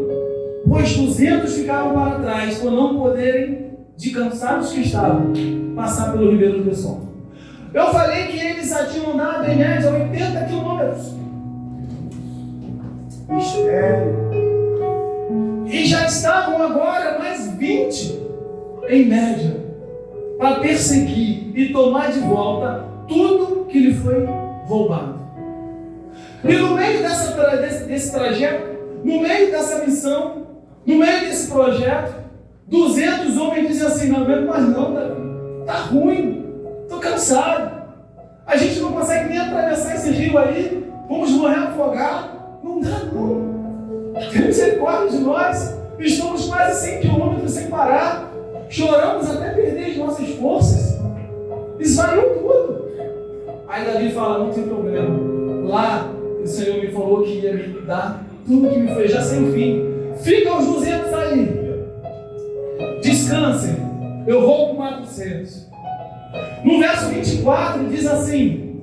pois 200 ficaram para trás, por não poderem, de cansados que estavam, passar pelo ribeiro de Besor. Eu falei que eles já tinham andado em média 80 quilômetros. E já estavam agora mais 20 em média, para perseguir e tomar de volta tudo que lhe foi roubado. E no meio desse trajeto, no meio dessa missão, no meio desse projeto, 200 homens dizem assim: não aguento mais não, tá ruim, estou cansado, a gente não consegue nem atravessar esse rio aí, vamos morrer afogados. Não dá não. Tem misericórdia de nós. Estamos quase 100 quilômetros sem parar. Choramos até perder as nossas forças. Esvaiu tudo. Aí Davi fala: não tem problema. Lá o Senhor me falou que ia me dar tudo que me foi, já sem o fim. Fica os 200 aí. Descansem. Eu vou com 400. No verso 24 diz assim: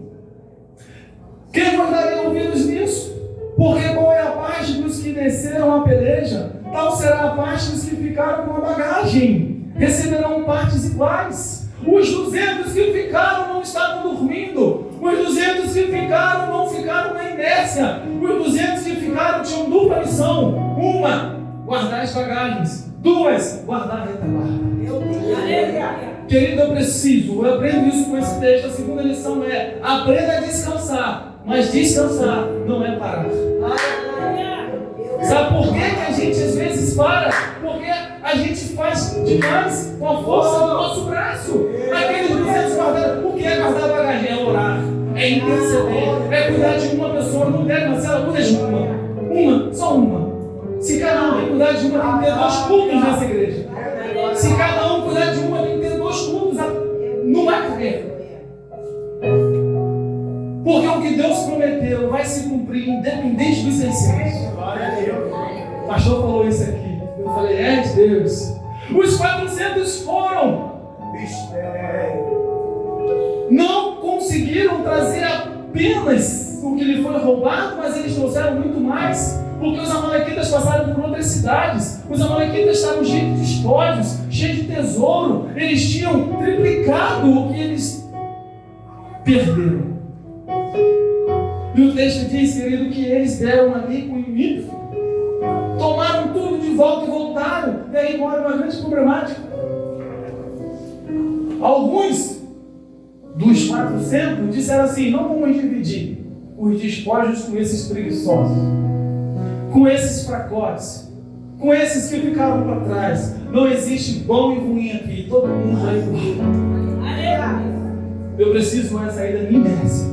quem vos daria ouvidos nisso? Porque qual é a parte dos que desceram a peleja? Tal será a parte dos que ficaram com a bagagem. Receberão partes iguais. Os 200 que ficaram não estavam dormindo. Os 200 que ficaram não ficaram na inércia. Os 200 que ficaram tinham dupla missão. Uma, guardar as bagagens. 2, guardar a retaguarda. Querido, eu aprendo isso com esse texto. A segunda lição é: aprenda a descansar, mas descansar não é parar. Sabe por que a gente às vezes para? Porque a gente faz demais com a força do nosso braço. Aqueles 200 guardados. O que é guardar bagagem? É orar, é interceder, é cuidar de uma pessoa. Não deve, Marcela, cuida de uma, só uma. Se cada um tem que cuidar de uma, tem que ter 2 cultos nessa igreja. Se cada um cuidar de uma, tem que ter 2 cultos. Não vai caber. Porque o que Deus prometeu vai se cumprir, independente dos 600. O pastor falou isso aqui. Eu falei, é de Deus. Os 400 foram. Não conseguiram trazer apenas o que lhe foi roubado, mas eles trouxeram muito mais. Porque os amalequitas passaram por outras cidades. Os amalequitas estavam cheios de espólios, cheios de tesouro. Eles tinham triplicado o que eles perderam. E o texto diz, querido, que eles deram ali com o inimigo. Tomaram tudo de volta e voltaram. E aí mora uma grande problemática. Alguns dos 400 disseram assim: não vamos dividir os despojos com esses preguiçosos, com esses fracotes, com esses que ficaram para trás. Não existe bom e ruim aqui. Todo mundo vai incluir. Eu preciso mais sair da minha inércia.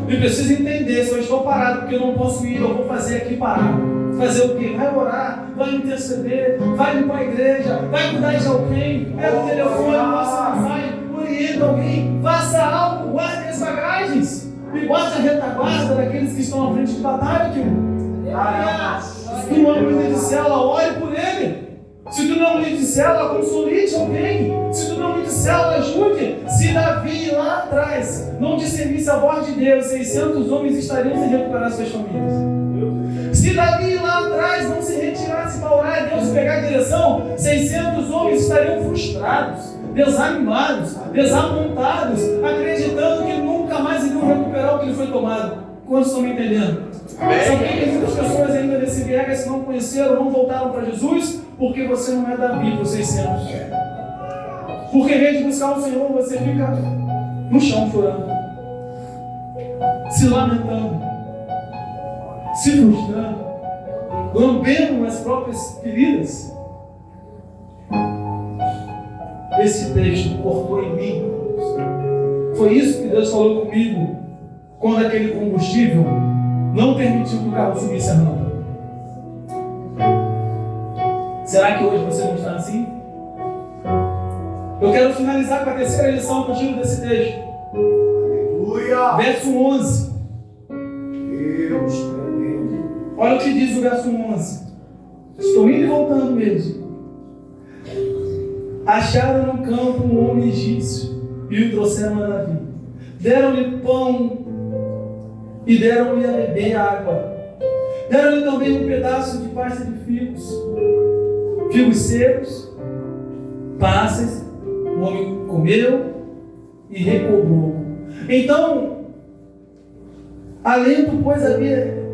Eu preciso entender, se eu estou parado porque eu não posso ir, eu vou fazer aqui parado. Fazer o quê? Vai orar, vai interceder, vai limpar a igreja, vai cuidar de alguém, pega o telefone, passa mensagem, orienta alguém, faça algo, guarde as bagagens e guarde a retaguarda daqueles que estão à frente de batalha. Se tu não é um líder de célula, ore por ele. Se tu não é um líder de célula, consolide alguém. Se tu não é um líder de célula, ajude. Se Davi lá atrás não discernisse a voz de Deus, 600 homens estariam sem recuperar suas famílias. Se Davi lá atrás não se retirasse para orar a Deus e pegar a direção, 600 homens estariam frustrados, desanimados, desapontados, acreditando que nunca mais iriam recuperar o que lhe foi tomado. Quantos estão me entendendo? Sabe que muitas pessoas ainda nesse viés não conheceram, não voltaram para Jesus? Porque você não é Davi dos 600. Porque em vez de buscar o Senhor, você fica no chão chorando, se lamentando, se frustrando, lambendo as próprias feridas. Esse texto cortou em mim. Foi isso que Deus falou comigo quando aquele combustível não permitiu que o carro subisse a rampa. Será que hoje você não está assim? Eu quero finalizar com a terceira lição que eu tiro desse texto. Aleluia! Verso 11. Deus tremendo. Olha o que diz o verso 11. Estou indo e voltando mesmo. Acharam no campo um homem egípcio e o trouxeram a Davi. Deram-lhe pão e deram-lhe a beber água. Deram-lhe também um pedaço de pasta de figos secos, passas. O homem comeu e recobrou. Então, alento, pois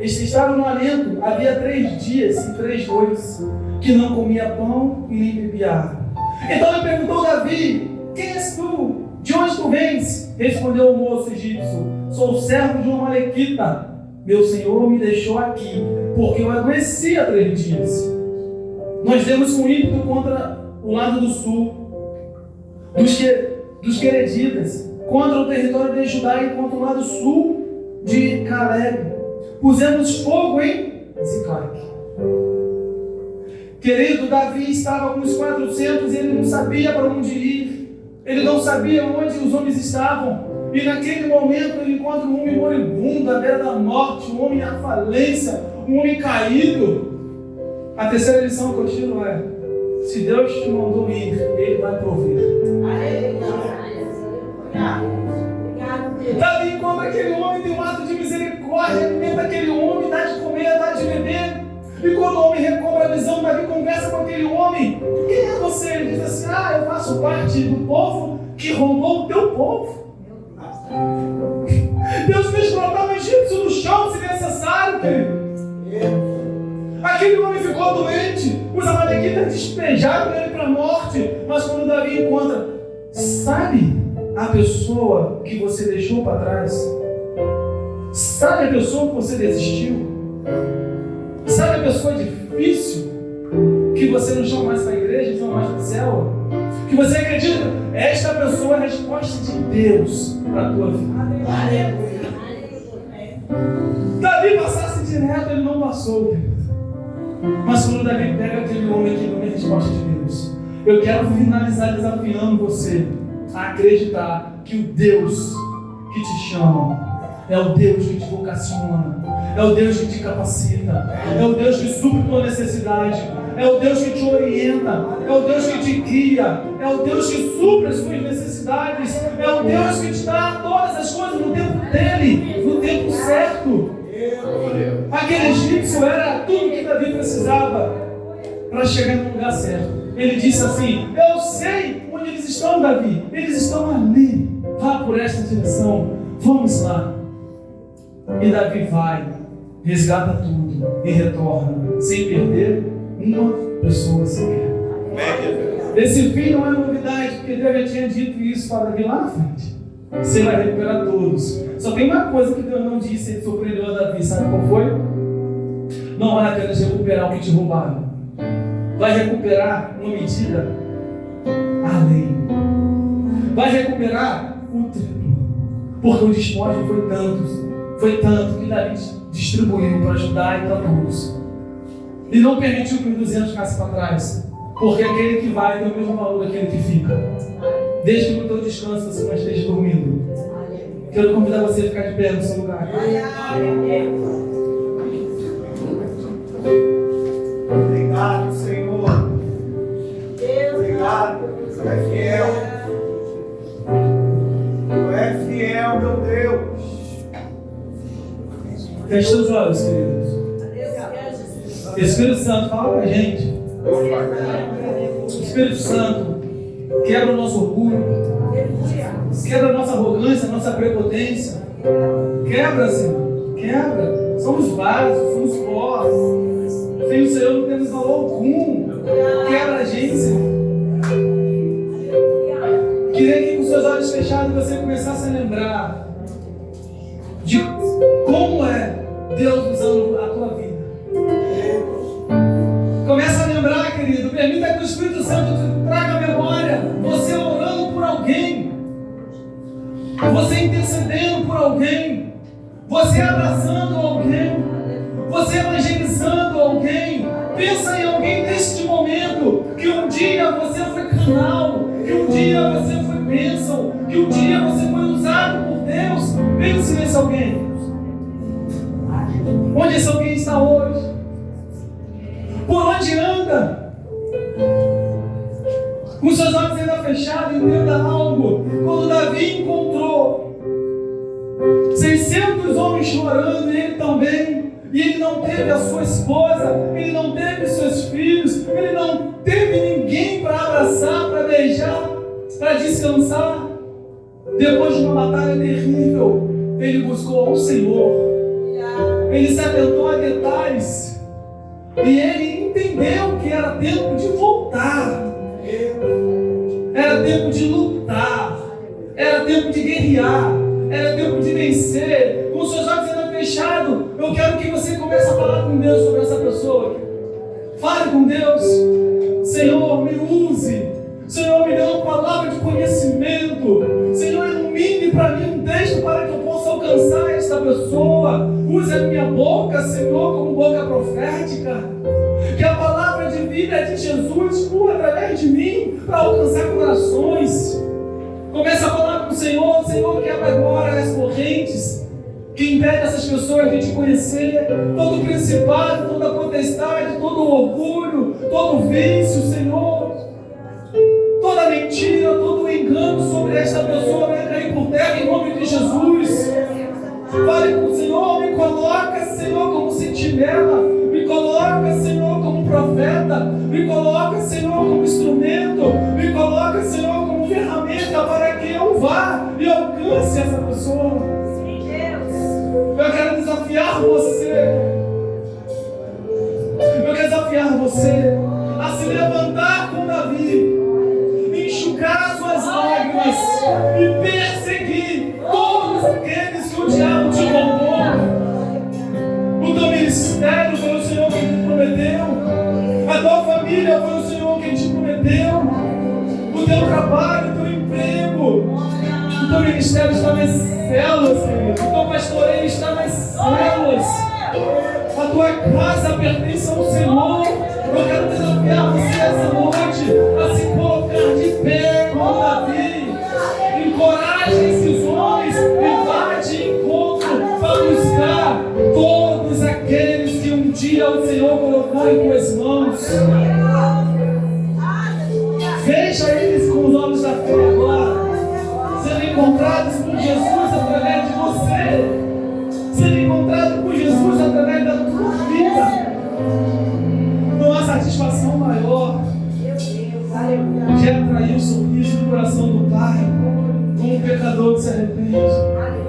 estavam no alento, havia 3 dias e 3 noites que não comia pão e nem bebia água. Então ele perguntou a Davi: quem és tu? De onde tu vens? Respondeu o moço egípcio: sou servo de uma malequita. Meu senhor me deixou aqui, porque eu adoeci há 3 dias. Nós demos um ímpeto contra o lado do sul, dos Quereditas, contra o território de Judá e contra o lado sul de Caleb. Pusemos fogo em Ziclague. Querido, Davi estava com os 400 e ele não sabia para onde ir. Ele não sabia onde os homens estavam. E naquele momento ele encontra um homem moribundo à beira da morte, um homem à falência, um homem caído. A terceira lição que eu tiro é: se Deus te mandou ir, Ele vai prover. Davi encontra aquele homem, tem um ato de misericórdia, alimenta aquele homem, dá de comer, dá de beber. E quando o homem recobra a visão, Davi conversa com aquele homem: quem é você? Ele diz assim: eu faço parte do povo que roubou o teu povo. Deus fez brotar um egípcio no chão, se necessário, querido. Aquele homem ficou doente. Os amalequitas despejaram ele para a morte. Mas quando Davi encontra, sabe a pessoa que você deixou para trás? Sabe a pessoa que você desistiu? Sabe a pessoa difícil que você não chama mais para a igreja, chama mais para o céu? Que você acredita? Esta pessoa é a resposta de Deus para a tua vida. Davi passasse direto, ele não passou. Mas quando Davi pega aquele homem que não é a resposta de Deus, eu quero finalizar desafiando você a acreditar que o Deus que te chama é o Deus que te vocaciona, é o Deus que te capacita, é o Deus que supre tua necessidade, é o Deus que te orienta, é o Deus que te guia, é o Deus que supre as suas necessidades, é o Deus que te dá todas as coisas no tempo dele, no tempo certo. Aquele egípcio era tudo que Davi precisava para chegar no lugar certo. Ele disse assim: eu sei onde eles estão, Davi, eles estão ali, vá por esta direção, vamos lá. E Davi vai, resgata tudo e retorna, sem perder uma pessoa sequer. Esse fim não é novidade, porque Deus já tinha dito isso para Davi lá na frente. Você vai recuperar todos. Só tem uma coisa que Deus não disse, ele surpreendeu a Davi, sabe qual foi? Não vai apenas recuperar o que te roubaram, vai recuperar uma medida além, vai recuperar o triplo, porque o despojo foi tanto que Davi distribuiu para ajudar e para todos. E não permitiu que os 200 ficassem para trás, porque aquele que vai tem o mesmo valor daquele que fica. Desde que no teu descanso você não esteja dormindo. Quero convidar você a ficar de pé no seu lugar. Obrigado, Senhor. Obrigado. Tu é fiel. Tu é fiel, meu Deus. Feche os olhos, queridos. Espírito Santo, fala com a gente. Espírito Santo, quebra o nosso orgulho, quebra a nossa arrogância, a nossa prepotência. Quebra, Senhor, quebra. Somos vasos, somos pó. Sem o Senhor não temos valor algum. Quebra a gente, Senhor. Queria que com seus olhos fechados você começasse a lembrar de como é Deus usando a tua vida. Começa a lembrar, querido. Permita que o Espírito Santo te traga a memória. Você orando por alguém, você intercedendo por alguém, você abraçando alguém, você evangelizando alguém. Pensa em alguém neste momento, que um dia você foi canal, que um dia você foi bênção, que um dia você foi usado por Deus. Pense nesse alguém. Onde esse alguém está hoje? Por onde anda? Com seus olhos ainda fechados, entenda algo. Quando Davi encontrou 600 homens chorando, e ele também, e ele não teve a sua esposa, ele não teve seus filhos, ele não teve ninguém para abraçar, para beijar, para descansar. Depois de uma batalha terrível, ele buscou ao Senhor. Ele se atentou a detalhes e ele entendeu que era tempo de voltar, era tempo de lutar, era tempo de guerrear, era tempo de vencer. Com seus olhos ainda fechados, eu quero que você comece a falar com Deus sobre essa pessoa. Fale com Deus. Senhor, me use. Senhor, me dê uma palavra de conhecimento. Senhor, ilumine para mim um texto para que eu possa alcançar esta pessoa. Use a minha boca, Senhor, como boca profética. Que a palavra de vida de Jesus flua através de mim para alcançar corações. Comece a falar com o Senhor. Senhor, quebra agora as correntes que impedem essas pessoas de te conhecer. Todo principado, toda potestade, todo orgulho, todo vício, Senhor. Toda mentira, todo engano sobre esta pessoa vai cair por terra em nome de Jesus. Fale com o Senhor, me coloca, Senhor, como sentinela, me coloca, Senhor, como profeta, me coloca, Senhor, como instrumento, me coloca, Senhor, como ferramenta para que eu vá e alcance essa pessoa. Eu quero desafiar você. Eu quero desafiar você se levantar com Davi, enxugar suas lágrimas e perseguir todos aqueles que o diabo te roubou. O teu ministério foi o Senhor quem te prometeu. A tua família foi o Senhor quem te prometeu. O teu trabalho, o teu emprego, o teu ministério está nas células, querido. O teu pastoreio está nas células. A tua casa pertence ao Senhor. Eu quero desafiar você essa noite a se colocar de pé como Davi. Encoraje esses homens e vá de encontro para buscar todos aqueles que um dia o Senhor colocou em tuas mãos. Veja eles com os olhos da fé agora, sendo encontrados por Jesus através de você, sendo encontrados por Jesus através da tua vida. Não há satisfação maior de atrair o sorriso do coração do Pai, como um pecador que se arrepende,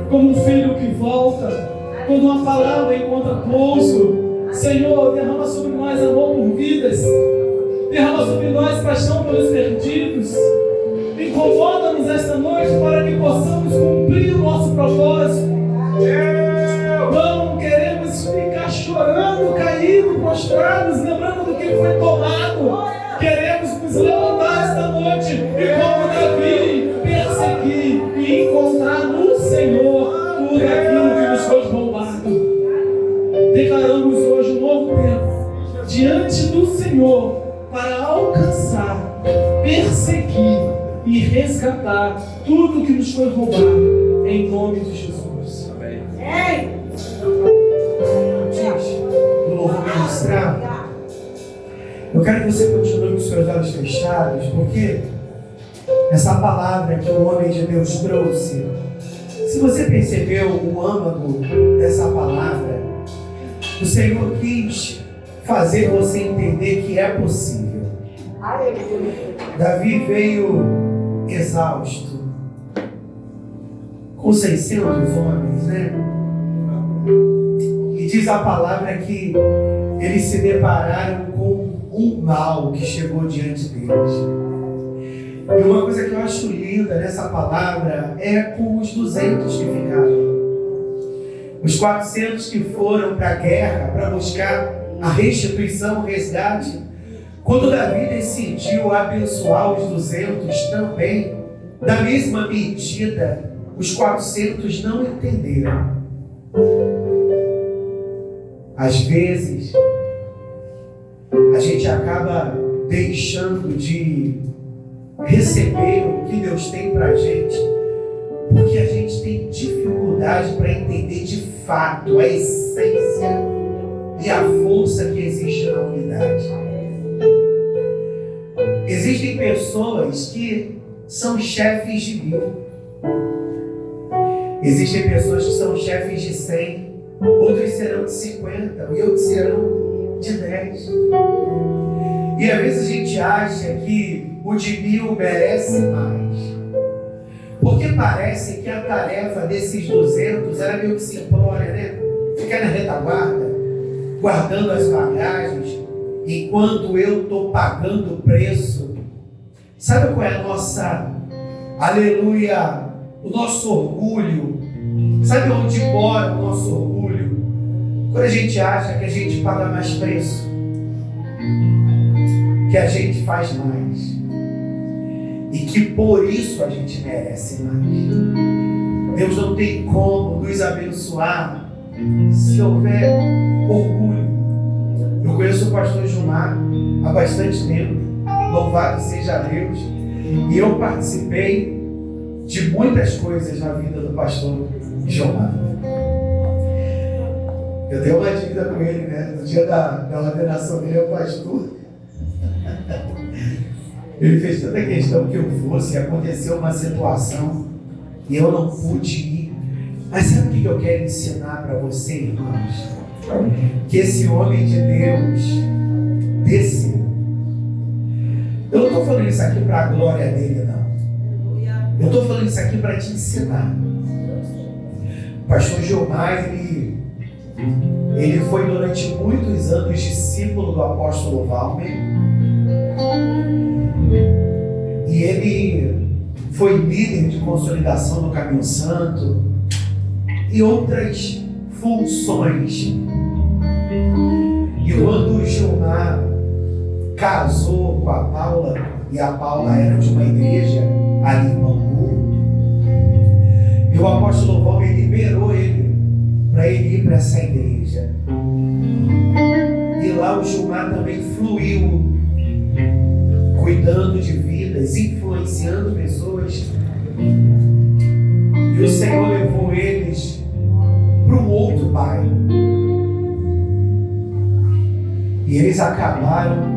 como um filho que volta, quando uma palavra encontra pouso. Senhor, derrama sobre nós amor por vidas, derrama sobre nós paixão pelos perdidos. Incomoda-nos esta noite para que possamos cumprir o nosso propósito. Não queremos ficar chorando, caídos, prostrados, lembrando do que foi tomado. Queremos nos levantar esta noite e, como Davi, perseguir e encontrar no Senhor tudo aquilo que nos foi roubado. Declaramos hoje um novo tempo diante do Senhor para alcançar, perseguir e resgatar tudo que nos foi roubado, em nome de Jesus. Amém. Gente, no louvor ministrar, eu quero que você continue com os seus olhos fechados, porque essa palavra que o homem de Deus trouxe, se você percebeu o âmago dessa palavra, o Senhor quis fazer você entender que é possível. Davi veio exausto, com 600 homens, né? E diz a palavra que eles se depararam com um mal que chegou diante deles. E uma coisa que eu acho linda nessa palavra é com os 200 que ficaram. Os 400 que foram para a guerra para buscar a restituição, o resgate. Quando Davi decidiu abençoar os 200 também, da mesma medida, os 400 não entenderam. Às vezes, a gente acaba deixando de receber o que Deus tem para a gente, porque a gente tem dificuldade para entender de fato a essência e a força que existe na unidade. Existem pessoas que são chefes de 1000. Existem pessoas que são chefes de 100. Outros serão de 50 e outros serão de 10. E às vezes a gente acha que o de 1000 merece mais, porque parece que a tarefa desses 200 era meio que simplória, né? Ficar na retaguarda, guardando as bagagens, enquanto eu estou pagando o preço. Sabe qual é a nossa, aleluia, o nosso orgulho? Sabe onde mora o nosso orgulho? Quando a gente acha que a gente paga mais preço, que a gente faz mais, e que por isso a gente merece mais. Deus não tem como nos abençoar se houver orgulho. Eu conheço o pastor Gilmar há bastante tempo, louvado seja Deus, e eu participei de muitas coisas na vida do pastor Gilmar. Eu dei uma dívida com ele, né? No dia da ordenação dele, eu pastor. Ele fez tanta questão que eu fosse, aconteceu uma situação e eu não pude ir. Mas sabe o que eu quero ensinar para você, irmãos? Que esse homem de Deus desceu. Eu não estou falando isso aqui para a glória dele, não. Eu estou falando isso aqui para te ensinar. O pastor Gilmar, ele foi durante muitos anos discípulo do apóstolo Valmer. líder de consolidação no Caminho Santo e outras funções. E quando o Gilmar casou com a Paula, e a Paula era de uma igreja ali em Bangu, e o apóstolo Valber liberou ele para ele ir para essa igreja. E lá o Gilmar também fluiu, cuidando de vidas, influenciando pessoas. E o Senhor levou eles para um outro bairro. E eles acabaram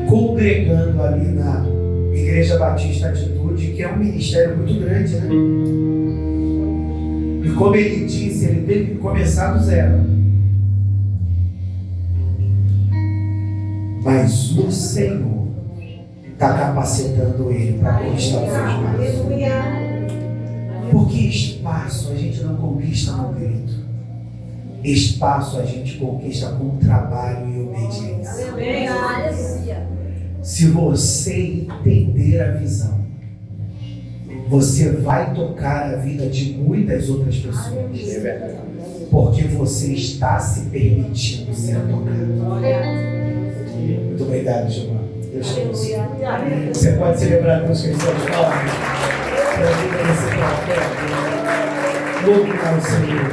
congregando ali na Igreja Batista Atitude, que é um ministério muito grande, né? E como ele disse, ele teve que começar do zero. Mas o Senhor está capacitando ele para conquistar o seu espaço. Porque espaço a gente não conquista com grito. Espaço a gente conquista com trabalho e obediência. Se você entender a visão, você vai tocar a vida de muitas outras pessoas. Porque você está se permitindo ser tocado. Muito obrigado, Gilmar. Deus te abençoe. Você pode celebrar Deus com as suas palmas para a vida desse profeta. Louco ao Senhor.